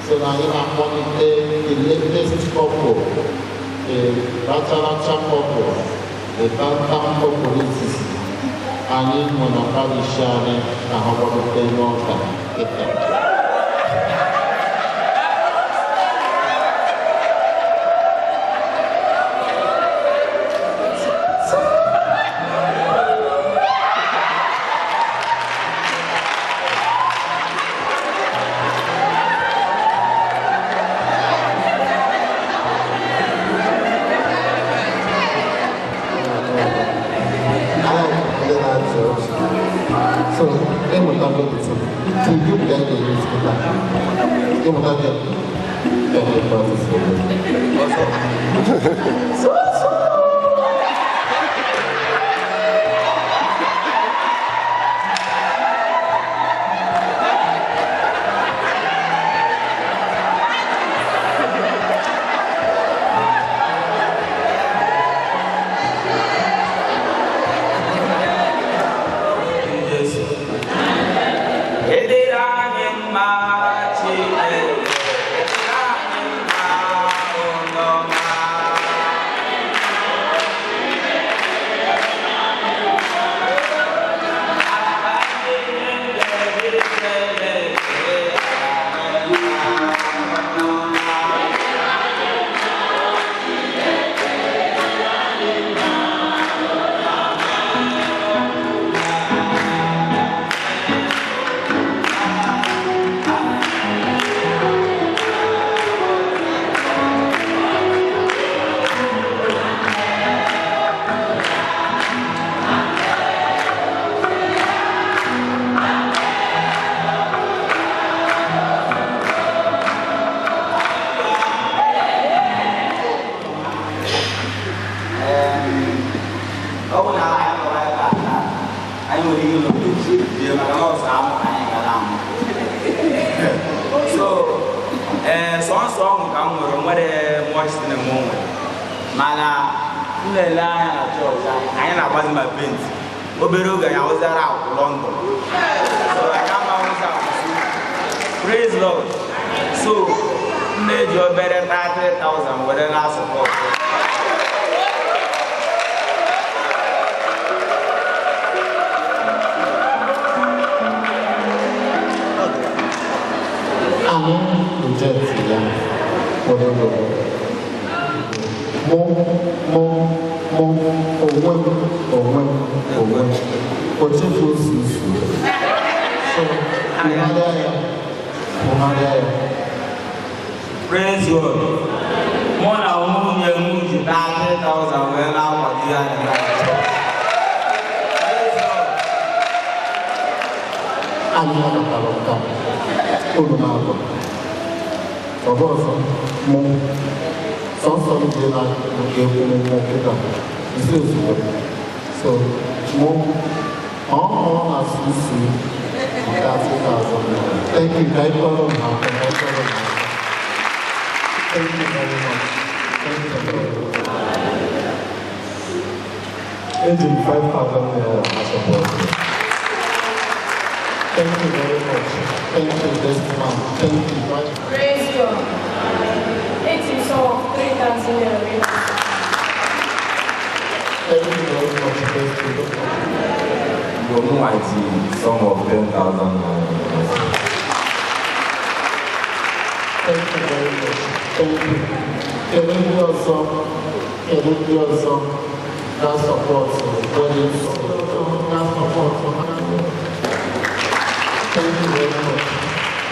So now I want the latest couple, the Racha couple, the Bantam couple, and in Monapali Shani, and how about the North? sọnsọ ọṅụ ka m nwere mọchtin m nwere mana nlele anya na chọọchị anyị na-agbazi ma penti obere oge anyị awụzara akwụ London so anyị amawụzi akwụsị praise Lord so m na-eji obere 30,000 were na-asọpọtụ anyị reject ya whatever mụ onwe m ochefu osusu so mụgharịa ya praise God mụ na nwunye m ji 30,000 wee na-akwado ya na anyị nabatara nka unu na-agwa ọgọ ọzọ mụ sọnsọ m dị na nke ekwumụmụ kịta isi ozugbo so mụ ọhụrụ na-asụ isi maka 2,000 thank you ka ịkọrọ m ha thank you very much thank you very much eji m 5,000 naira support. Thank you very much. Thank you, best man. Thank you. Praise God. It is all 3,000 naira. Thank you very much, best man. You know my team, sum of 10,000 naira. Thank you very much. Thank you. Everybody also, that support, Thank you very much.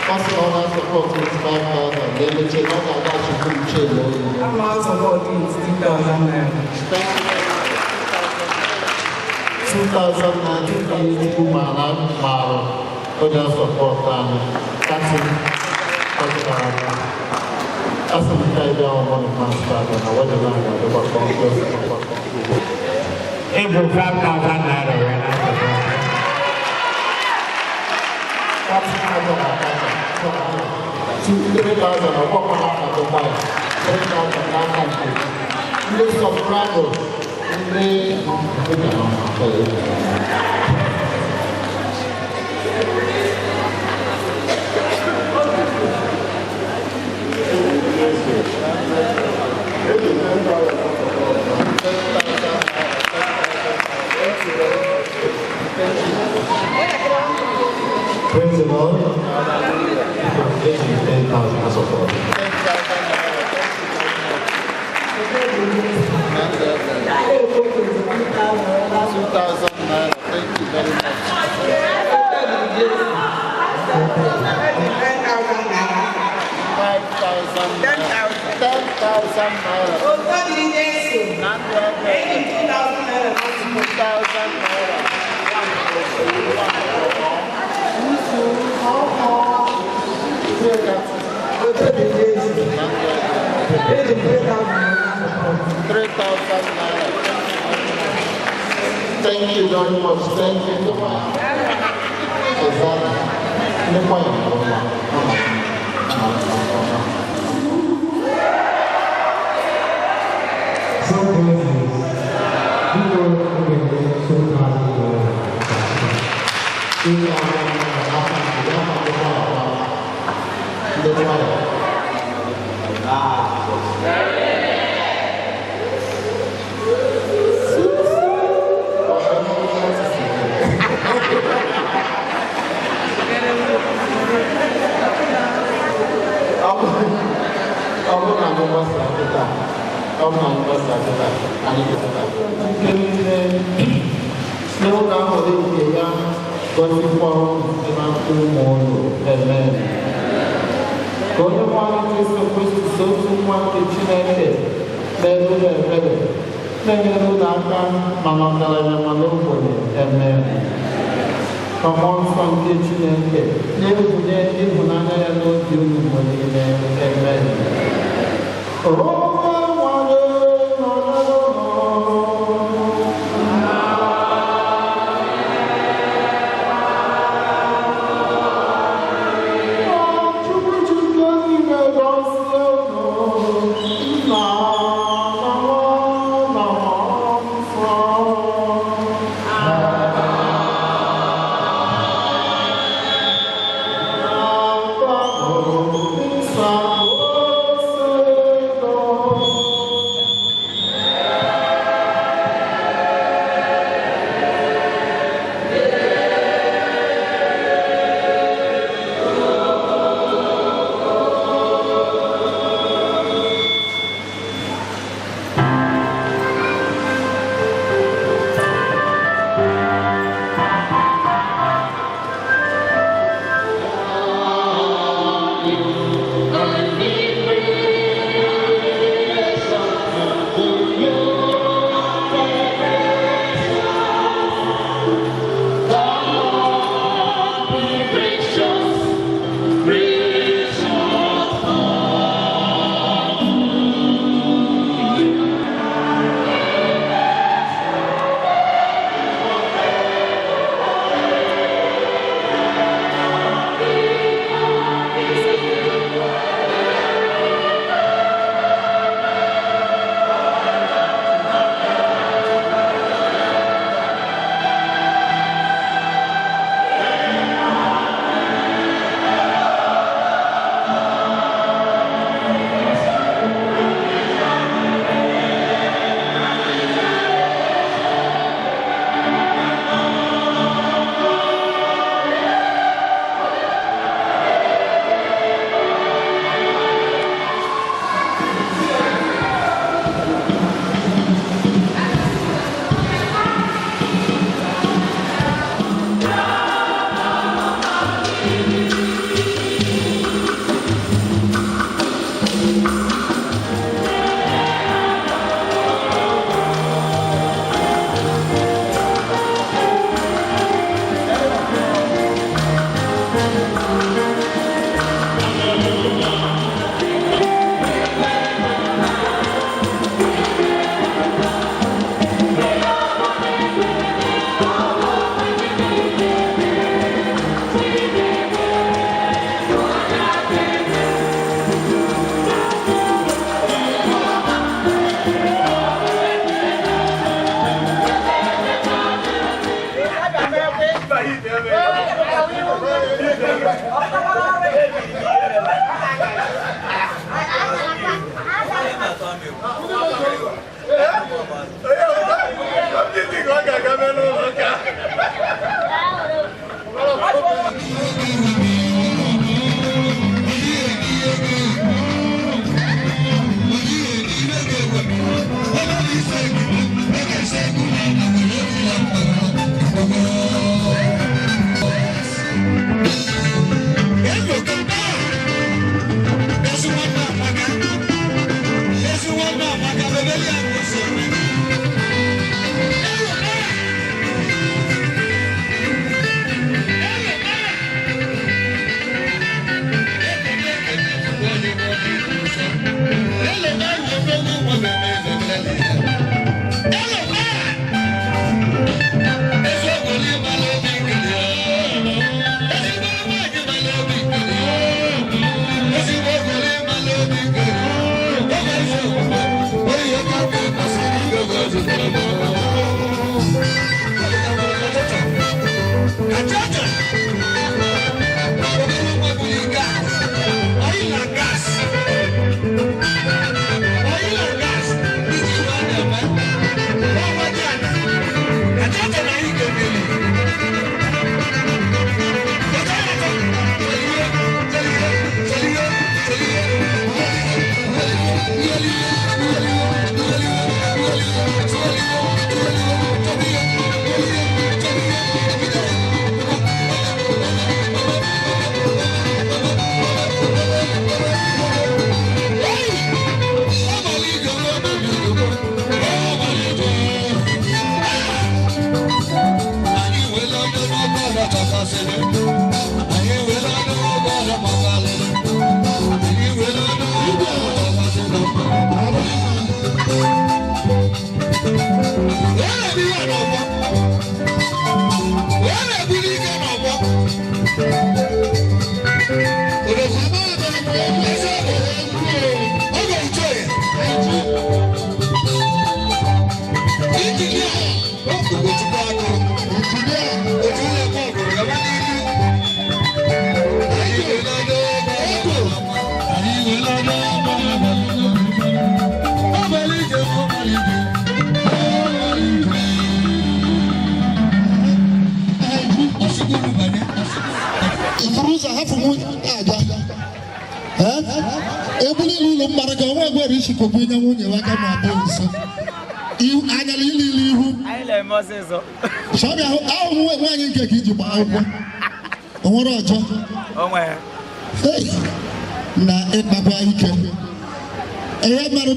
First of all, that support is 5,000. Then the check out that should be changed. I'm also supporting 2,000 naira. Thank you. 2,000 naira to Mara for their support. That's it. That's the kind of money master. And what the land of the work of Every 5,000 naira right now. That's 3,000 of what one after the fire. 3,000 last time. This soprano. Praise the Lord. 10,000 as of now. 2,000 naira. Thank you very much. 5,000 naira. 10,000 naira. 2,000 naira. Thank you very much. Thank you so much. Amen.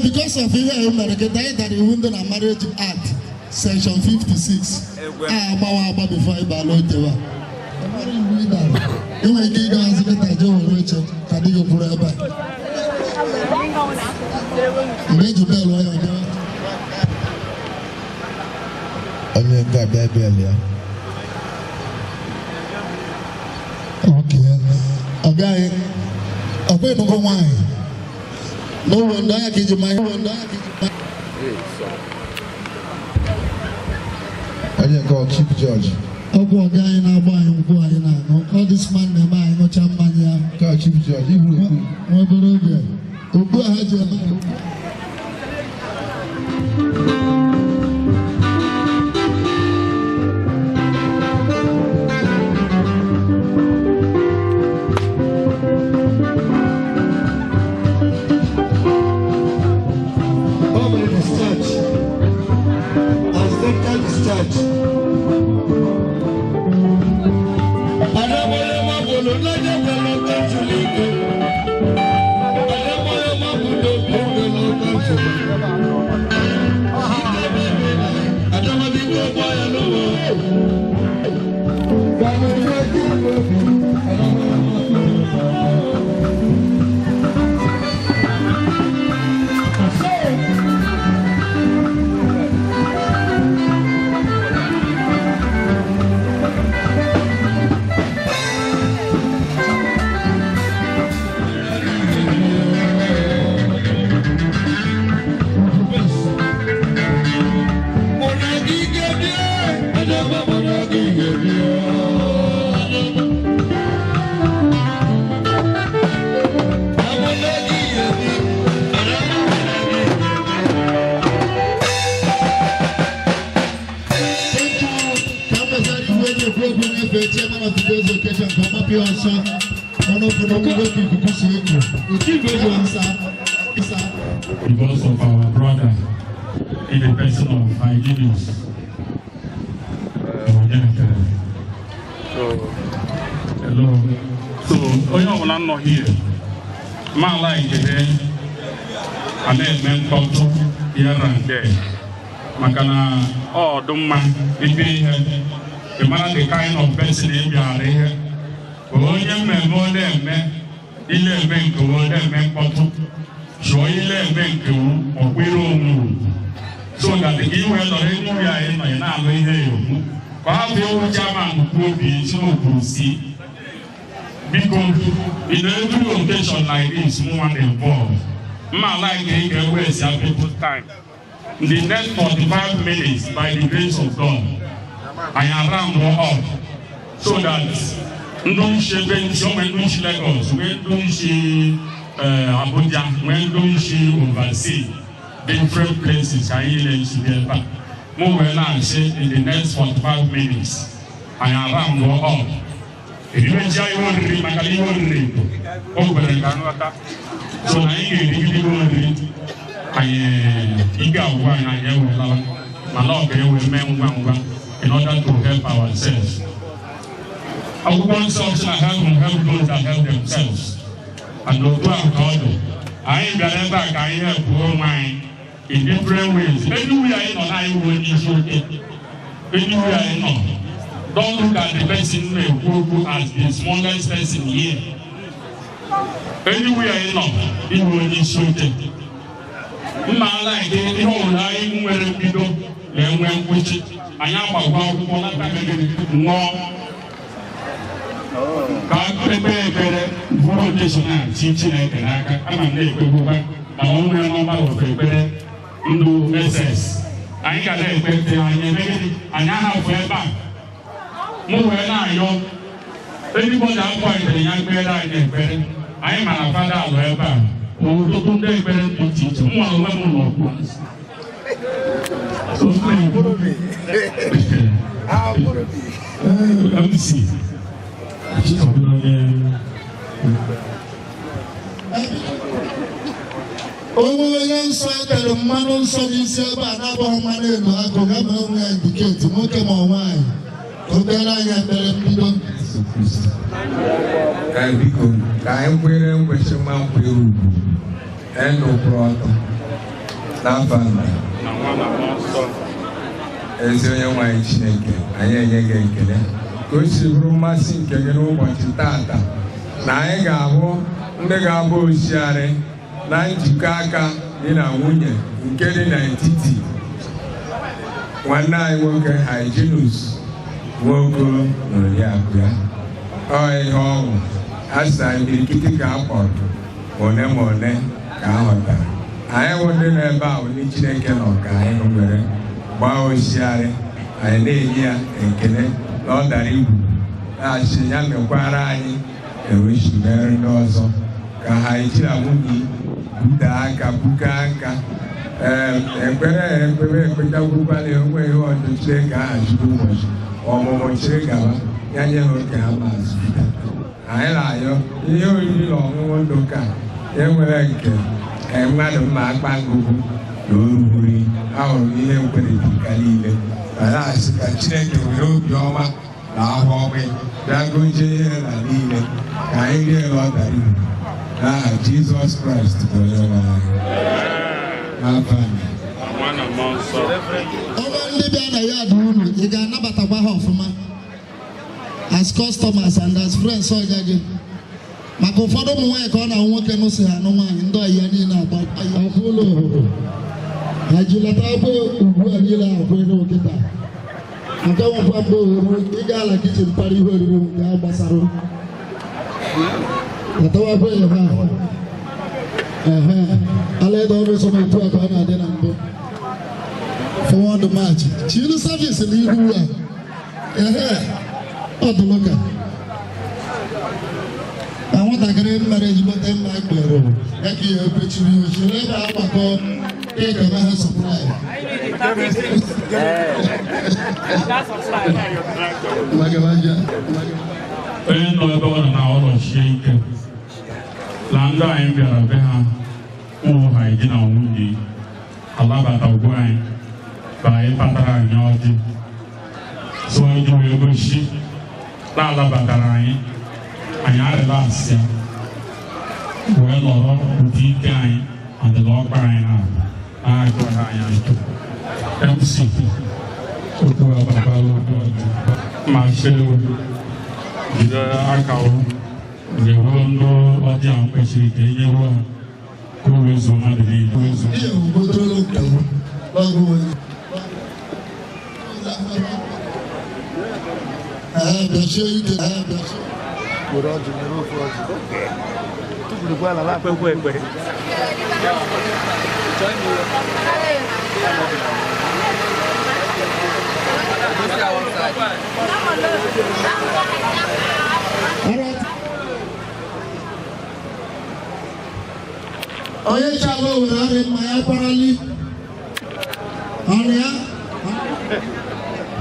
Because of the Marriage Act, Section 56. Before okay. Okay, no wine. No one die, get your mind. I didn't call Chief Judge. Oh, boy, guy in our buying, boy, and all this man, the man, no champion, call Chief Judge. You will go ahead. apịa ọsọ ọnụ obodo oge ikuku si eku otu igwe ego nsa. Because of our brother in the person of Hygienist. Hello. So, onye ọbụla nọ here, ma like it, a na-eme mkpọtụ here and there. Maka na ọ dị mma ibe ihe, ị mara the kind of person ị bịara ihe. Onye mmemme ọ na-eme, ile eme nke ọ na-eme mkpọtụ. So ile eme nke ọkwere onwe. So that the giver already we are in my now here. Perhaps the chairman will be so see. Because in every occasion like this, no one involved. Man like it waste your people's time. In the next 45 minutes, by the grace of God, I am round up so that no shaping so when we Lagos, when we see Abuja, when we see overseas, different places, I hear back. Move and say in the next 45 minutes, I am round up. If you enjoy your dream, I can even read over the Canada. So I ain't read. I got one I ever love. My Lord, we men one in order to help ourselves. I want something I help those that help themselves. And no God, I ain't got ever I help poor mind in different ways. Anywhere I know, I will issue anywhere I know. Don't look at the person who as the smallest person here. Anywhere I know, he will issue it. Like it, you know, lying where we do, and when which I am about more. God prepare vocation teaching I'm a neighbor, my own number of prepare into SS. I got a better and I have forever. Move and young. Anybody appointed a young better, I am a father, however. Who don't they better to teach one level of ones? So, let me see. Oh, young side, the man on some said, but I don't want to go have a indicate to look at my wine. Okay, I have a I am wearing question Mount Peru and no brother. Nafanda. As a young white snake, I ain't getting. Kusi Roma Sinkagano Watitata. Naegabo, Negabo Share, Nanjikaka, in a woman, getting a titi. One night worker hygienist, worker, Yakia. Oh, home, as I be kitty cardboard, on them on them, Kahota. I wonder about each naked or kind of Bao Share, I lay here and Kenneth. Lord, that you as a young Quarai, and wish you very also. Kahajila Mundi, Buddha, Bukanka, and Pere, away on the Chega as you was, or more Chega, Yanyan Kamas. I lie, you long to come. Then when I came, and Madam Mark Bangu, don't worry, I'll be here with it, Kalile. I check the Yoma, Nahomi, Dagunje, and Nile. I hear Lord that Jesus Christ. One among so. You can never talk about as customers and as friends. So, my comfortable work on our work and say, no man, and do I need about I follow. I do not have a I don't want to go to kitchen party where you go to Basaro. I don't want I let always on my talk on a dinner for the match. She will service in the Hula. Oh, the look. I want a great marriage, but I'm like the Yaki, you should never have a call. Take a man supply. That's a onye nọ ebe ọ nọ na ụlọ sie ike na ndị anyị bịara be ha ụmụ ha di na nwunye alabata ugwu anyị ka anyị kpatara anyị ọjị so ọjị wee gosi na-alabatara anyị arịla asị wee nọrọ ụdị ike anyị adịla ọkpa anyị na-agụghị anyị ntụ MC otu abalị ma shewu jide aka nyeruo ndị ọdị ahụ kwesịrị ka enyeruo ha ka o wee zuo mmadụ niile Onye chaba owere ọrịa mma ya kwarali ọrịa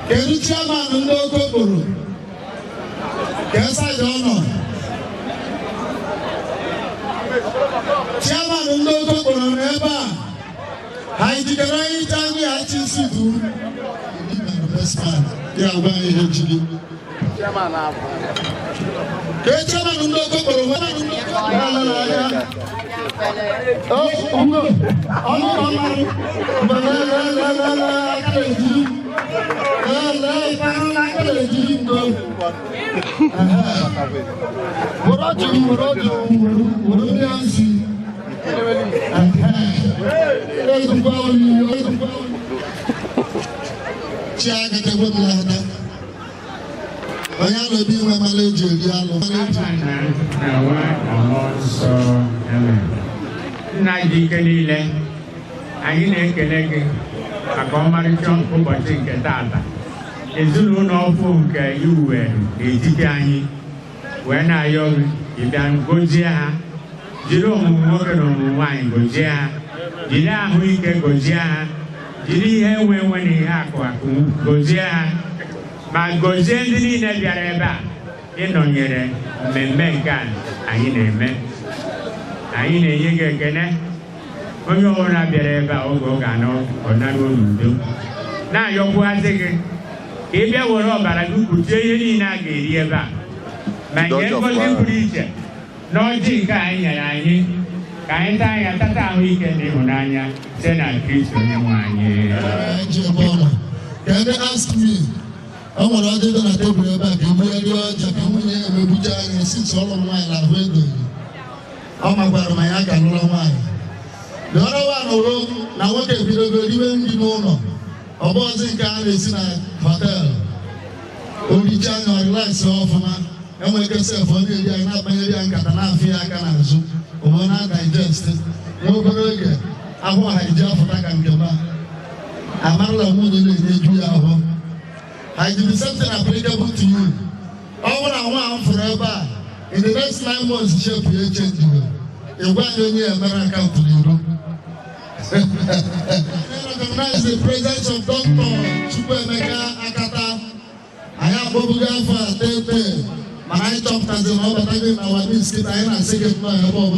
kedu chairman ndị okokporo kesa dị ọnọ chairman ndị okokporo n'ebe a ha jikere ịta anyị ha chi isi bụ ya gba ihe jiri ke chairman ndị okokporo nna ji ike niile anyị na-ekele gị maka ọmarịcha ụbọchị nke taata ezinụlọ ọfụ nke iwe n'etiti anyị wee na-ayọ gị ịbịa gozie ha jiri ọmụmụ nwoke na ọmụmụ nwaanyị gozie ha jiri ahụike gozie ha jiri ihe enwe enwe na ihe akụ akụ gozie ha ma gozie ndị niile bịara ebe a ịnọnyere mmemme nke a anyị na-eme anyị na-enye gị ekele onye ọbụla bịara ebe a oge ọ ga-anọ ọnaruo n'udo na-ayọkwuazị gị ka ị bịa were ọbara gị kpuchie ihe niile a ga-eri ebe a ma nye ngozi pụrụ iche na ọjị nke anyị nyere anyị ka anyị taa anya tata ahụike na ịhụnanya site na Kristo Onyenwe anyị. ọ nwere ọjị dị na tebụl ebe a ka egbugharị ọja ka nwunye ya emebuja anya sisi ọlụ nwaanyị na ahụ ego ọ makwara ma ya ka lụrụ nwaanyị dị ọrụ nwa nụrụ na nwoke ebidogo riwe nri n'ụlọ ọ bụ ọzọ nke a na-esi na họteelụ oricha anya ọrịlaksị ọfụma enweke sef ọ na-eri anyị na-akpanyere ya nkata na-afụ ya aka n'azụ obo na digest nwa obere oge ahụ ha iji afụta ka nke ma amarala nwunye na-enyeju ya ahụ I did the same thing applicable to you. All I want for ever in the next 9 months, shape your change. You want your American to you. Recognize the presence of Dr. Chukwemeka Akata. I am Bobuga for Tete. My talk as an over time, our biscuit, I am a second my above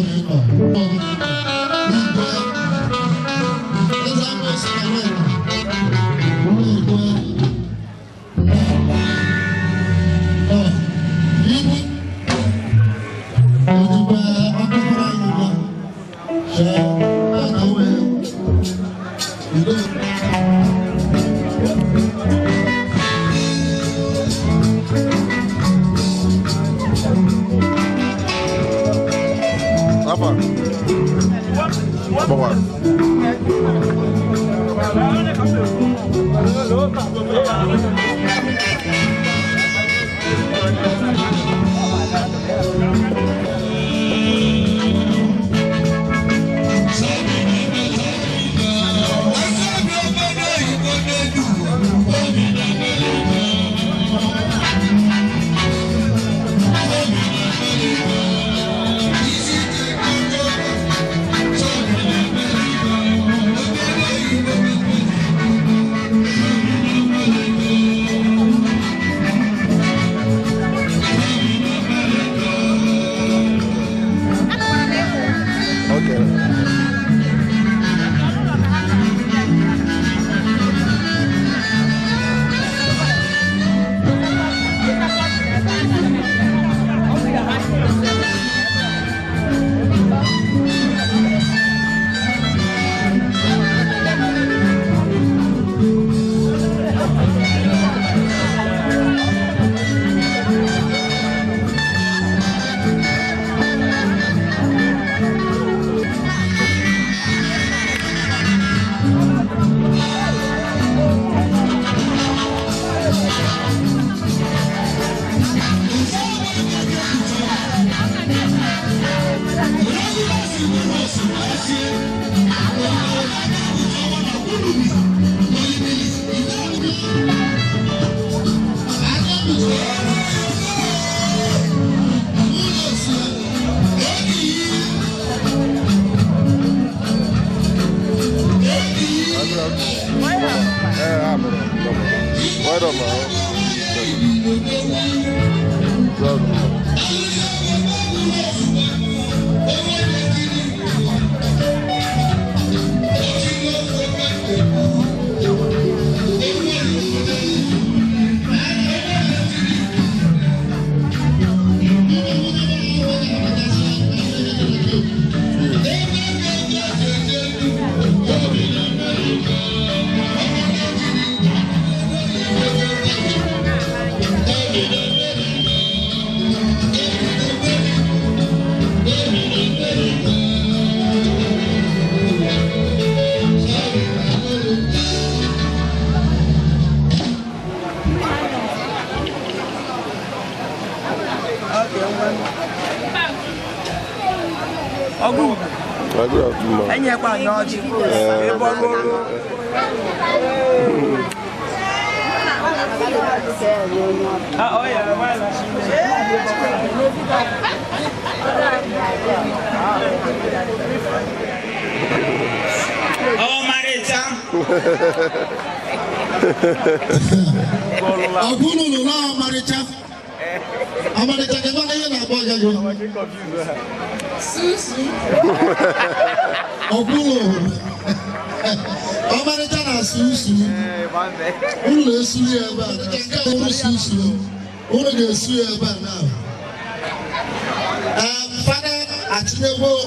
Father,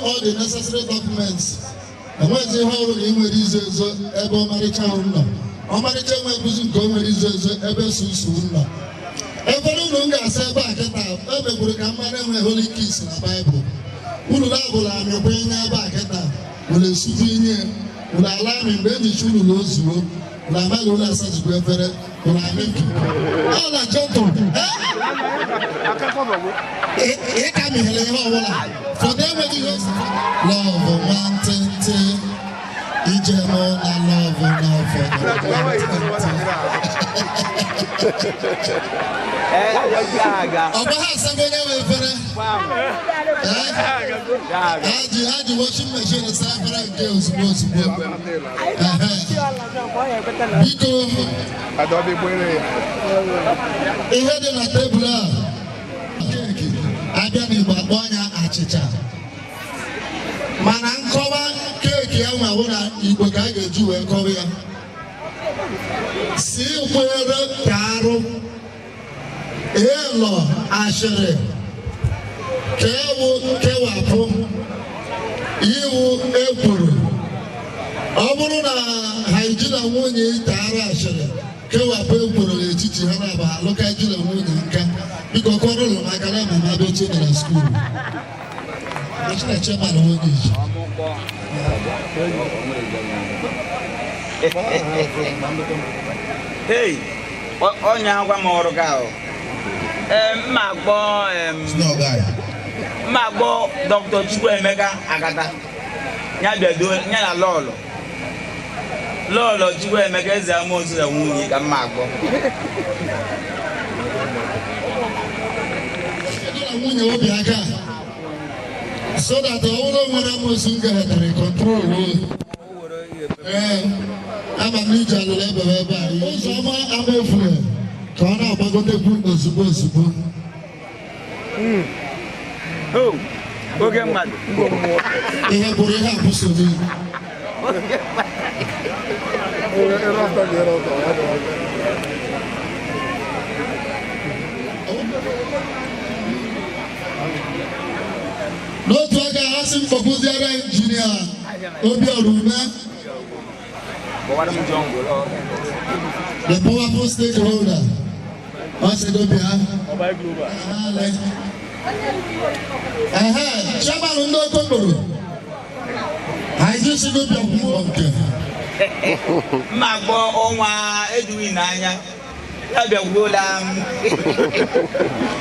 all the necessary documents. And when they hold in with these able marital, Omaricha was going with these ever soon. Every longer said back at that, every would come and holy kiss in the Bible. Ulabula and your brain back at that, will a souvenir, will allow me baby to lose you, la malula such a better, will I make you. All that gentlemen. For them, love, mountain, Ijemo, the washing machine is girls mana nkọwa keeki ya nwa wụna igbo ka a ga-eji wee kọwa ya si kwere ka arụ ịlọ ashịrị ka ewu kewapụ iwu ekwuru ọ bụrụ na ha iji na nwunye ite arụ ashịrị kewapụ ekwuru n'etiti ha na ba alụka iji na nwunye nka biko kọrọ ụlọ maka na mama dochie na skuulu Hey, onye agwa m ọrụ ka ahụ. Mma gbọ́ Dr. Chukwuemeka Agata. Ya bịado, ya na lọọlọ. Lọọlọ Chukwuemeka eze amoosu na nwunye ka mma gbọ́. Nwunye obi aka. So that all of them was in the control. I'm a new child level. I'm a fool. Turn up, I'm going to put the supposed to. Oh, okay, man. He had put it up to me. No talk, I asked him for who's the engineer. The powerful stakeholder. I said, Chairman, no Congo. I just go to your Magbo Oma Edwin Anya. Abia Wolam.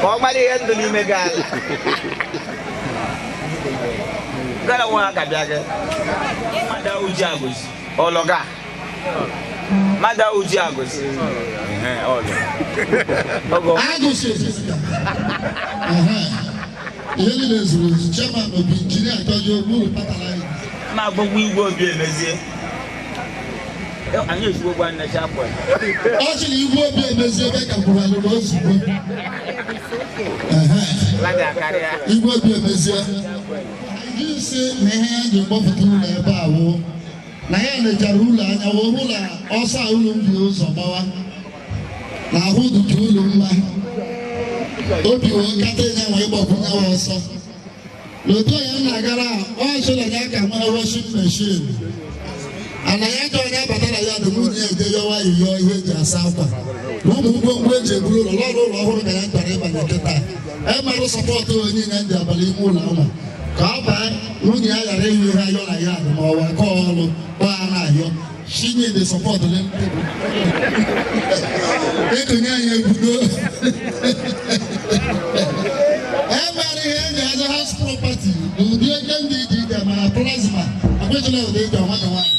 Omari Anthony Megal. Gala wa ka biage. Mada uji agos. Ologa. Mada uji agos. Ogo. Agos. Yeli is chairman of engineer Tojo Muru Patalai. Ma gbogbo igbo bi emezie. Anya igbo gwa na sharp one. Actually igbo bi emezie be ka kwuru alo lo zugbo. Lada karia. Igbo bi emezie. You say na ha je gbo futu na ebe awo. Na ya na jara ụlọ anya wo hụla ọsa ụlọ mbi ụzọ gbawa. Na ahụ dị ụlọ mma. Obi wo kata nya nwe igbo kwunya wa ọsọ. Loto ya na gara o so la ya ka ma washing machine. Ana ya jo nya batara ya do munye eje yo wa iyo ihe ji asa akwa. Wo mu gbogbo eje buru lo lo ọhụrụ ka ya ntare banye keta. E ma ro support onye nya ndị abali ime ụlọ ama. Ka ba munye ya yara ihe ha yo na ya do ma wa ka ọlụ ba na yo. She need the support them. E to nya ya budo. Everybody here has a house property. The agent did the plasma. I'm going to know they don't want to watch.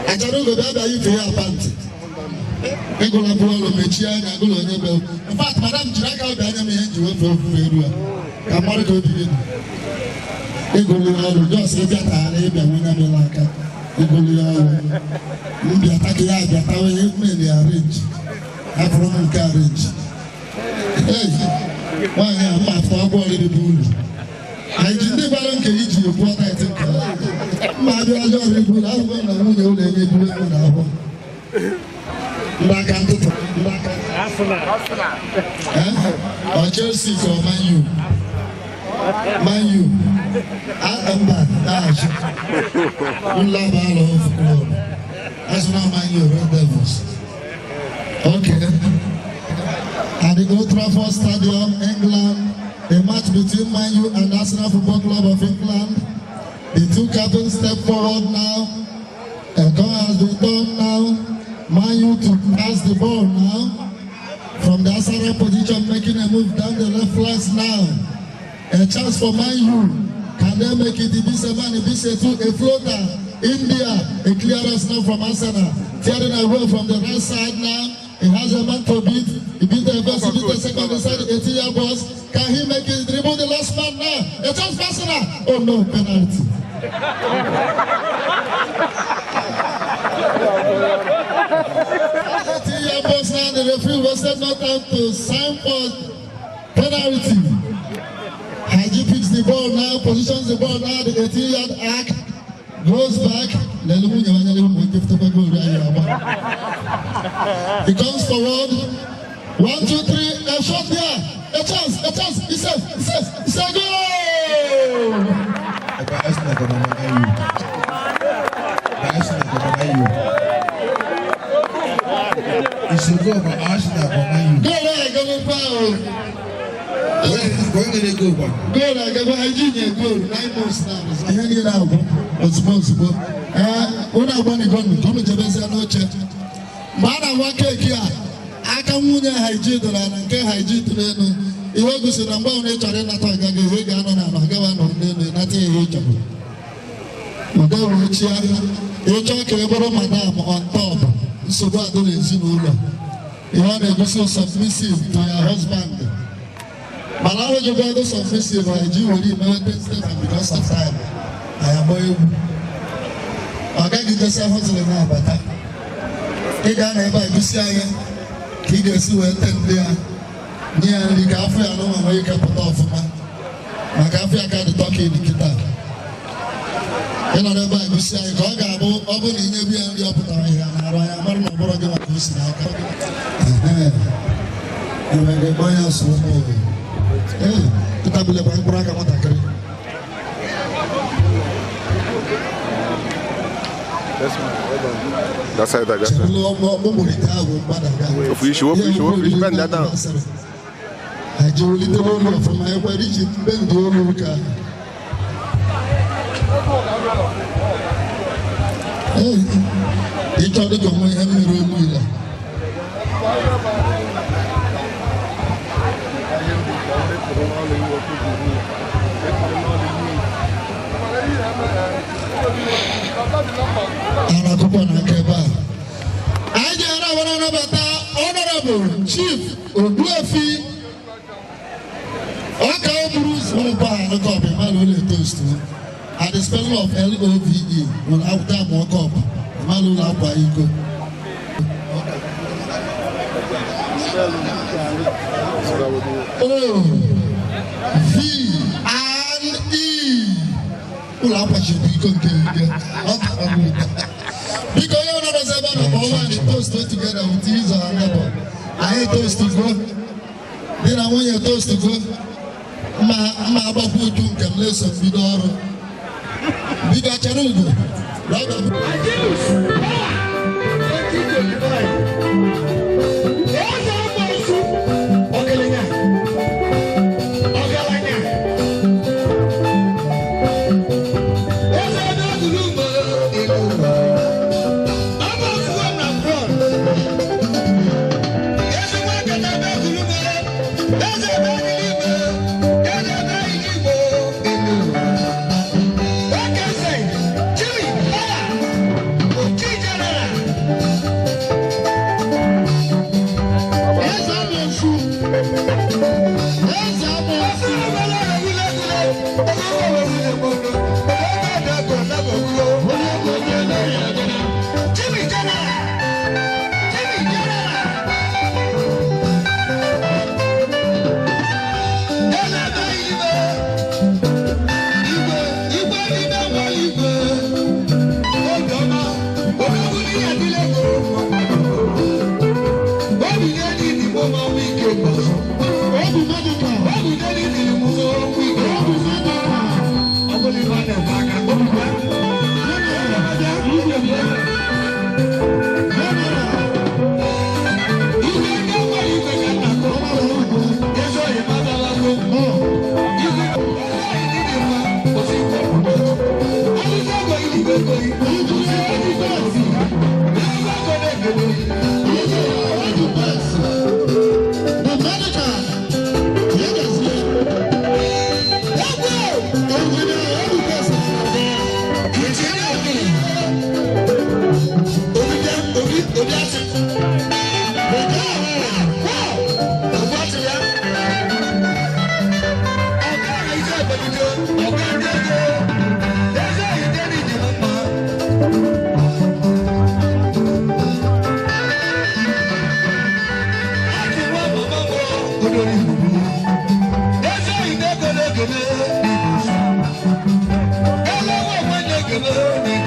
Acharugo baba you for apart. Egola bolo mechia na golo nyebe. In fact, madam Jiraka ba anya me henji we for Ferua. Kamari go bi. Egola alo just e biata na e bia wona me laka. Egola alo. Mbi atake ya biata we me dey arrange. Afro man ka arrange. Hey. Why am I for agbo le bulu? I didn't balance ke iji e bo ta tin ka. Ma bi ajo re bulu awo na mu ne o le ye bulu na awo. Mbaka ntutu. Mbaka. Arsenal. Or Chelsea or Man U. Man U. Amba. Ulla ball of club. Arsenal, Man U, Red Devils. Okay. At the Old Trafford Stadium, England, a match between Man U and Arsenal Football Club of England. The two captains step forward now. A goal has been done now. Man U to pass the ball now. From the Arsenal position, making a move down the left flank now. A chance for Man U. Can they make it? A floater. India, a clearance now from Arsenal. Tearing away from the right side now. He has a man to beat. He beat the first, he beat the second, he said 18-year boss. Can he make it? Dribble the last man now. A chance for Arsenal. Oh no, penalty. Now the referee was said not time to sign for penalty. Haji picks the ball now, positions the ball now, the 18-yard arc. goes back. He comes forward. 1, 2, 3. A shot there. A chance. He says, goal! It's a goal for Arsenal for Man U. Goal, When did they go back? Goal, 9 months now. I hear you now. Responsible. When I want to go to Jabeza, no check. Mana wake kia. Aka nwunye hygiene na nke hygiene n'enu. Iwe gosi na mgbe ọ na-echọrọ ịnata agaghị ihe ga-anọ na agawa nọ n'elu nata ihe ịchọrọ. Maka uruchi ahịa. Ịchọ ka ị bụrụ madam on top. Nsogbu adị n'ezinụlọ. Ihe ọ na-egosi submissive to your husband. Mana ahụ ji go submissive hygiene were imewe step because of time. Ayabọ egwu. Ọ gaghị gosi ahụziri na-abata. Ị ga na ebe a egosi anyị ka ị ga-esi wee te ndị ya nye ya nri ka afọ ya n'ụwa nwee ike pụta ọfụma maka afọ ya ka dị tọka kịta. Ị nọ n'ebe a egosi anyị ka ọ ga-abụ ọ bụ na inyebu ya nri ọ pụtara ihe na-arụ anya mara na ọ bụrụ gị maka o si n'aka enwere ebe onye asụ ụmụ oge ịtabụlekwa mkpụrụ aka nwatakịrị. That's how that goes. If you show bend that down. I do little more from my body, bend the old car. He told it on my hammer. Honorable Chief Oduefi at the spelling of LOVE will have time walk up. Because you're not a seven of one, toast together with his or another. I hate toast to go. Then I want your toast to go. My babu can listen to the door. Bigger Charugo. Hello,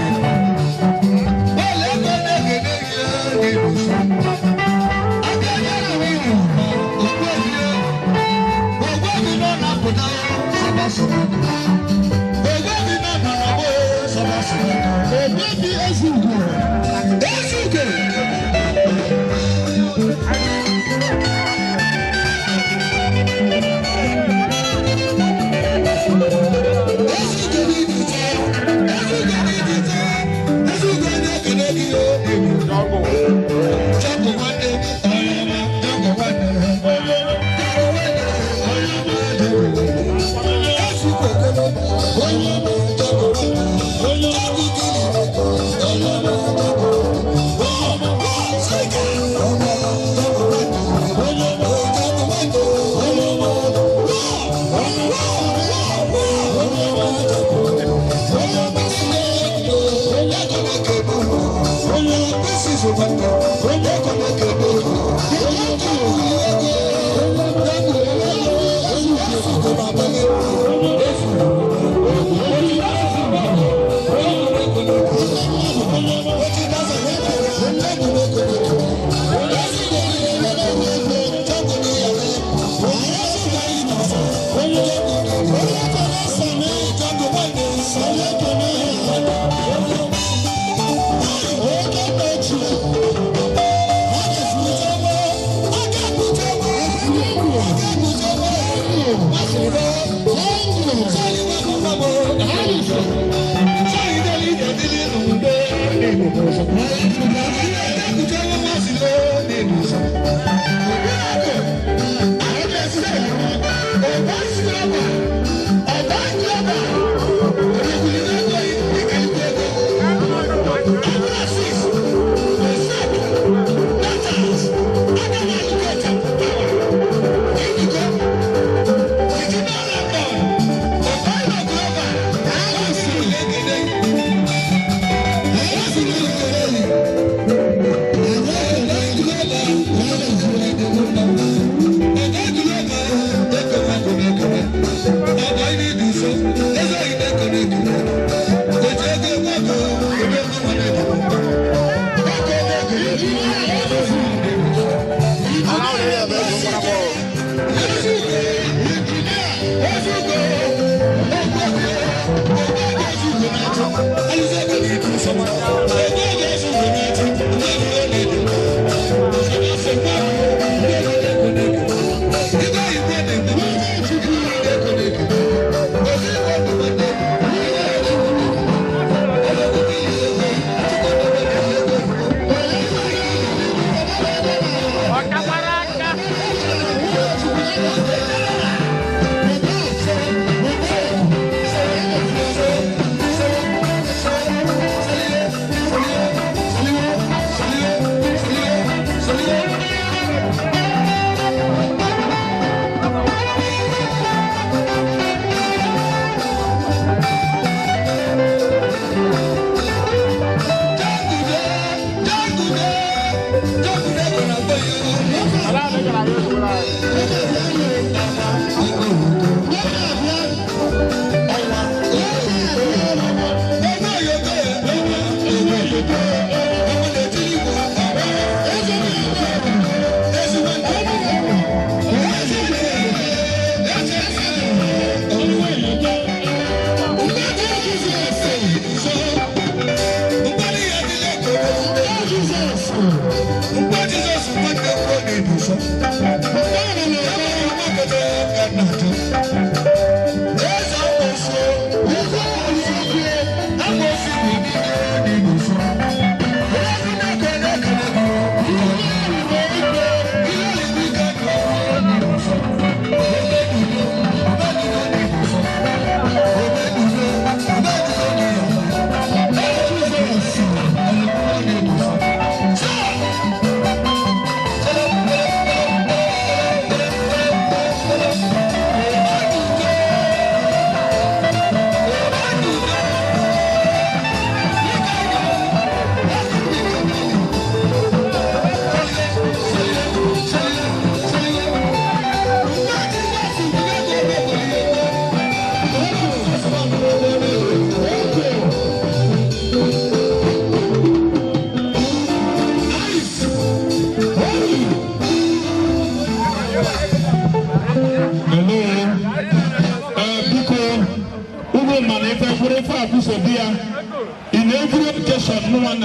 In every occasion, no one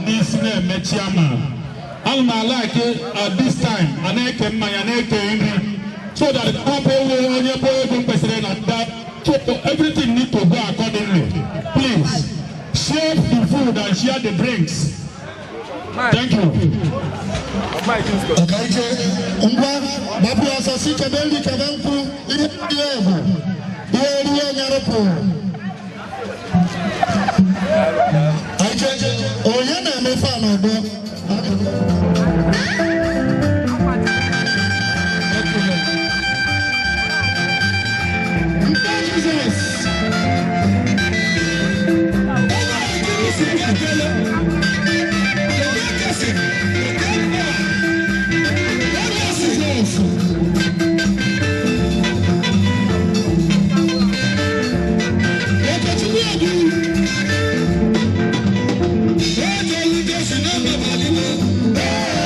needs to make chairman. I like it at this time, and I can my so that the people will only go president and that everything need to go accordingly. Please share the food and share the drinks. Thank you. Yeah.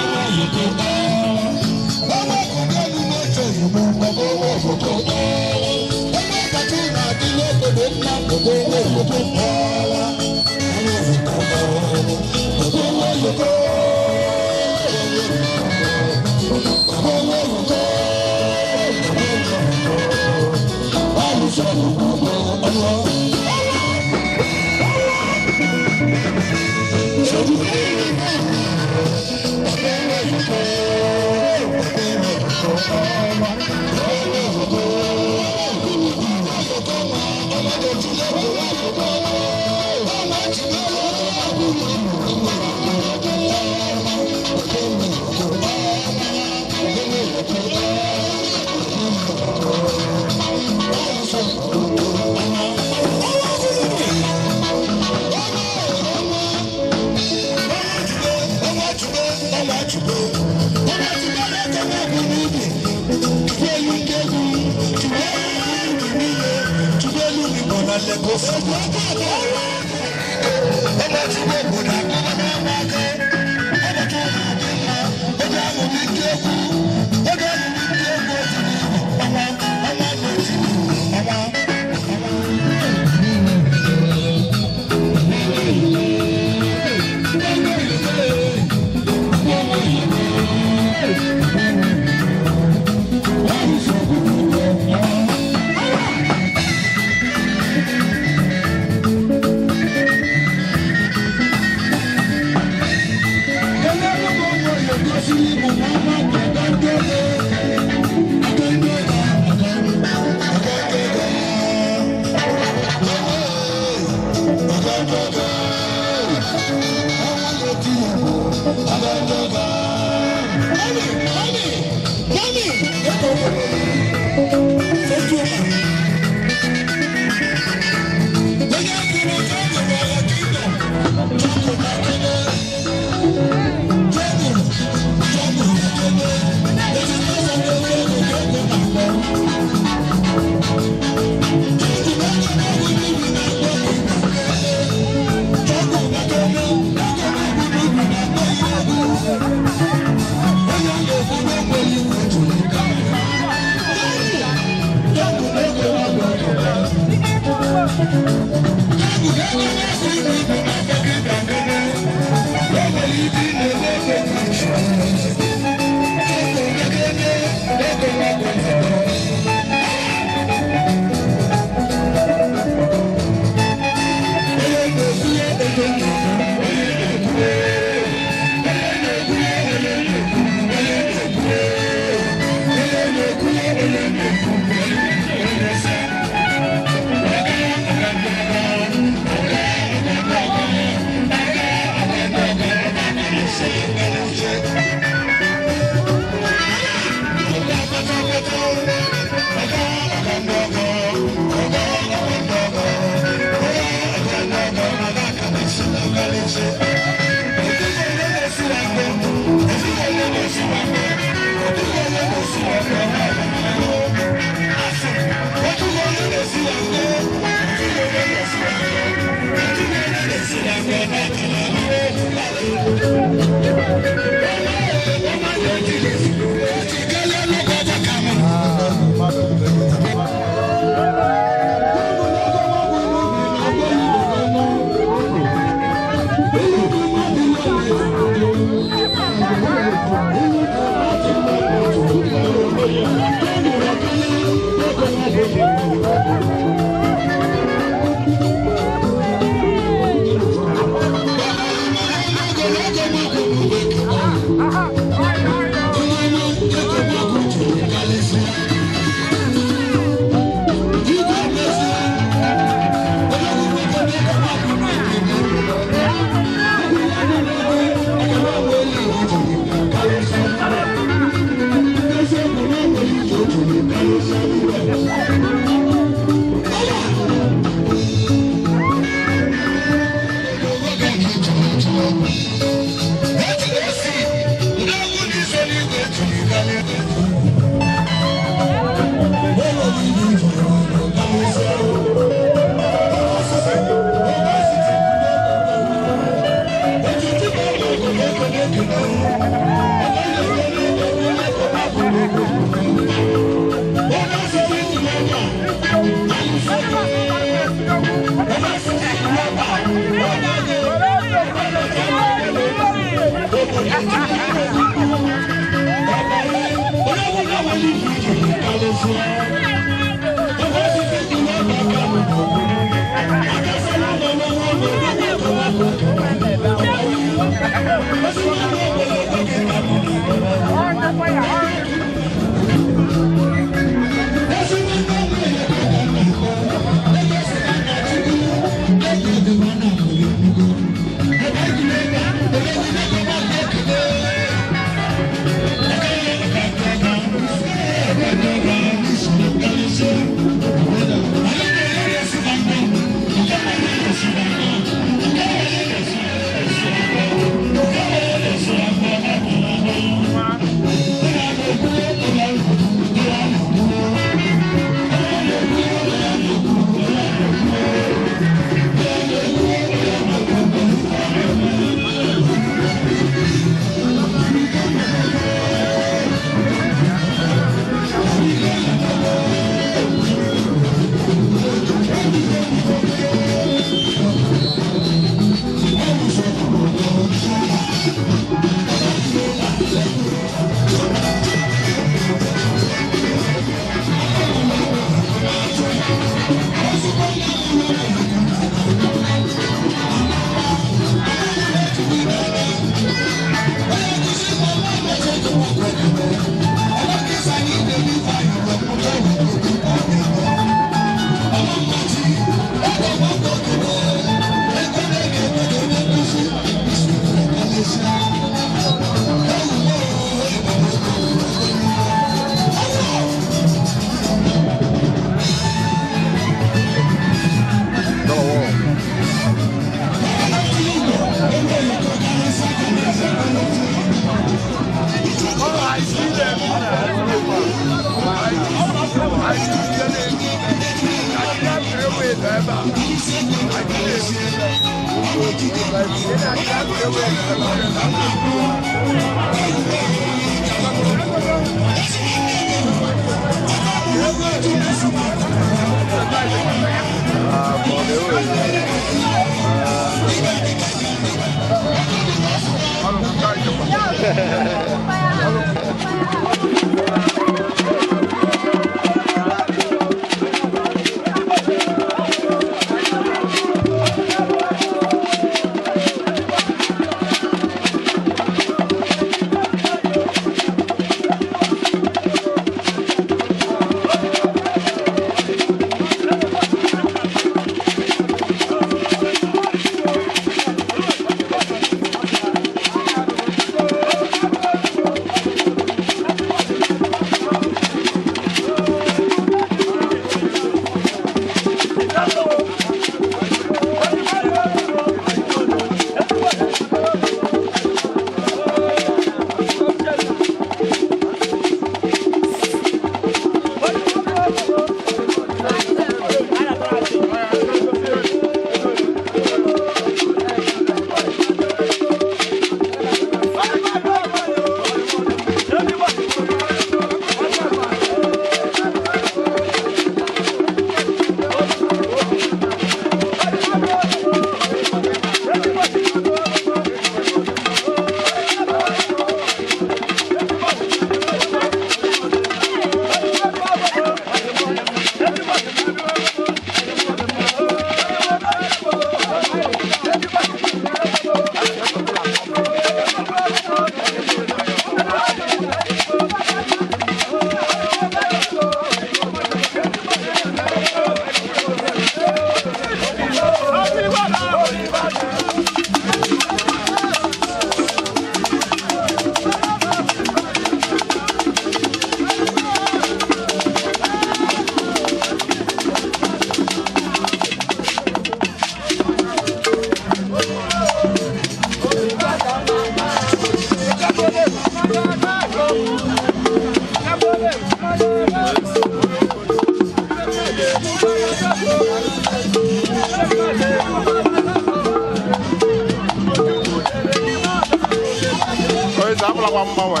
akwa mgbanwe.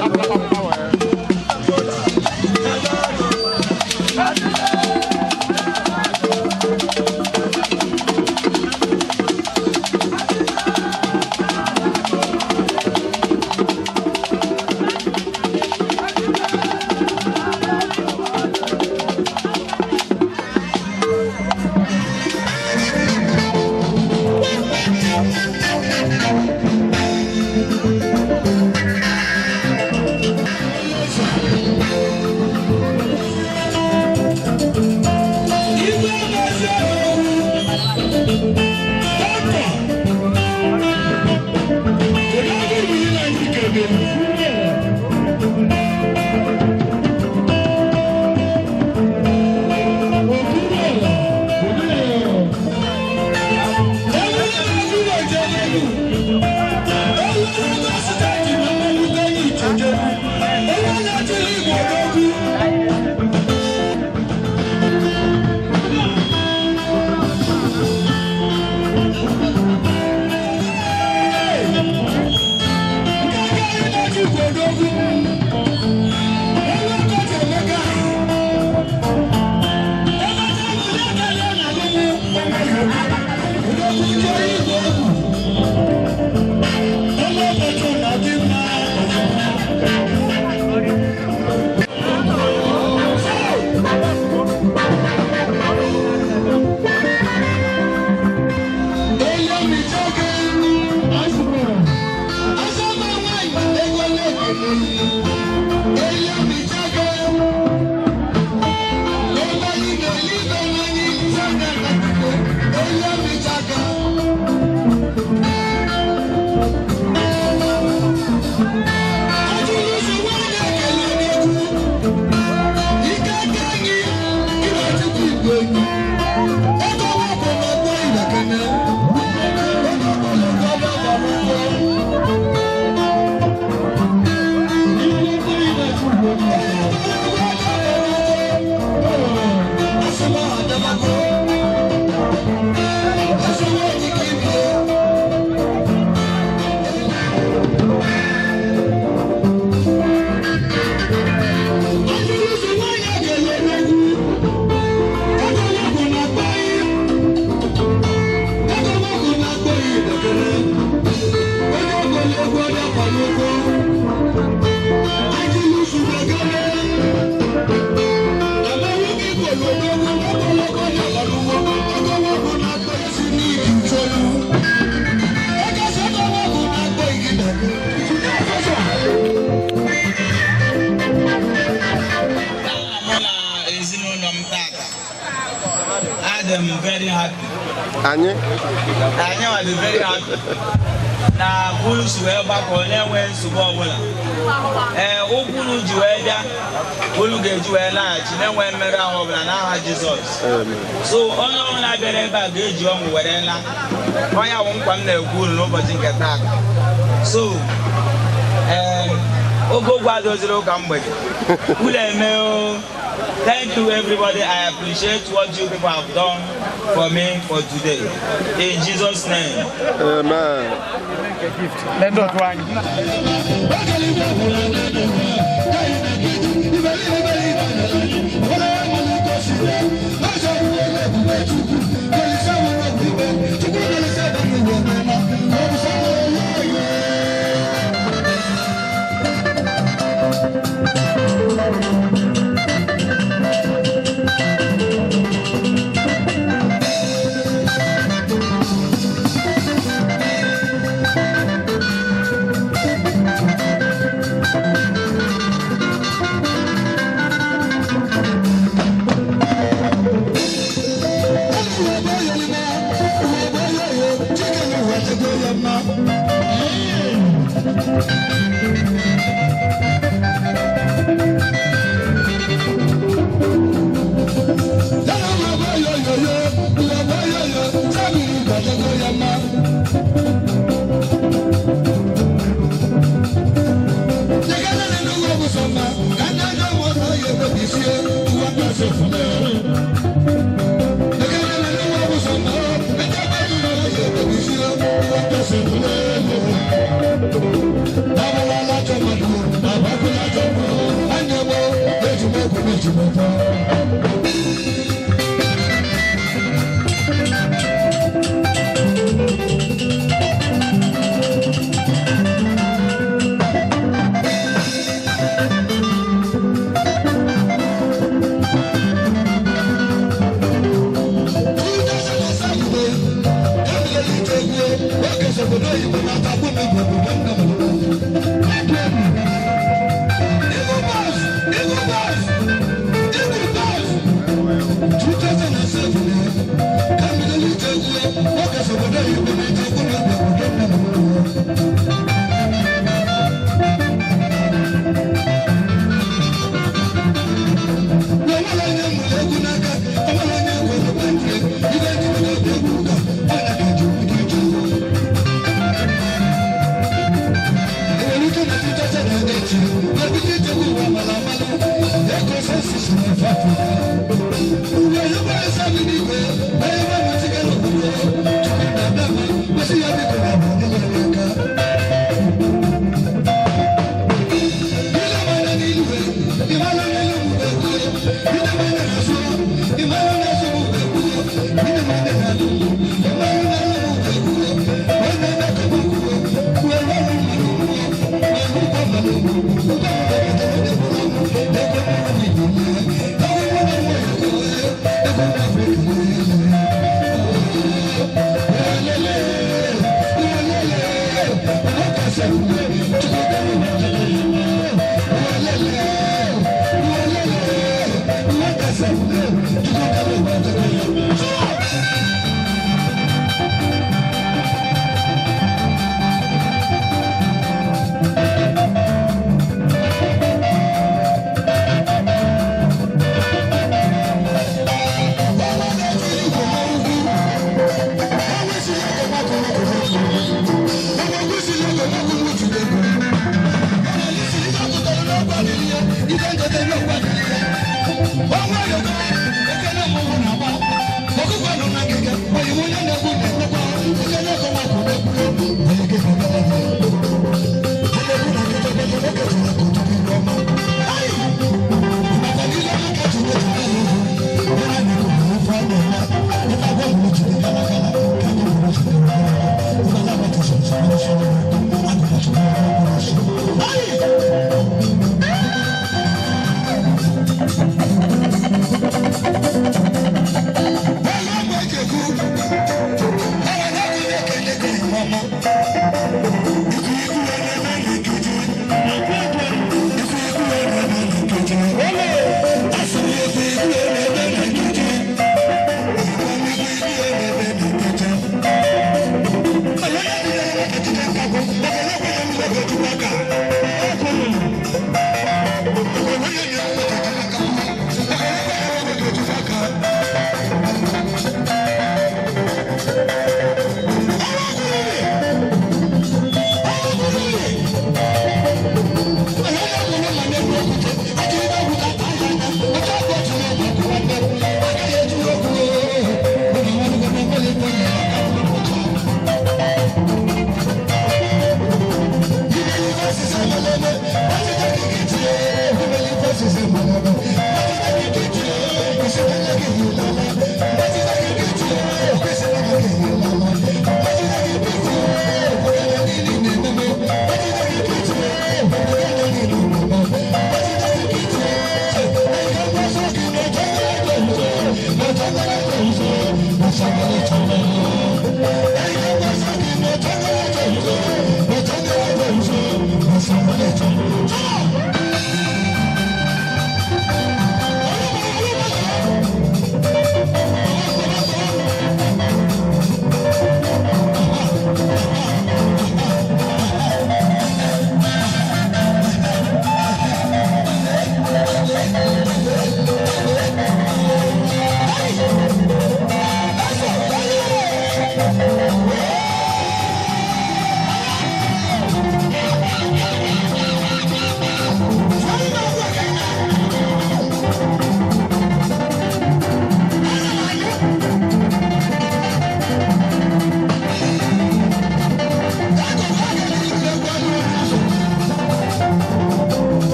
Akwa mgbanwe. I'm very happy. Anye was very happy. Na bulu suwe bako lewe subo wala. Okulu juweja bulu gejuela chinewe mera hobla na Jesus. So ono na bere ba geju on werela. Oya won kwam na ekulu no body nketa. So ogogwa doziro kamgbe. Ule me thank you everybody. I appreciate what you people have done for me for today. In Jesus' name. Amen. Let us one.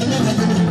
That's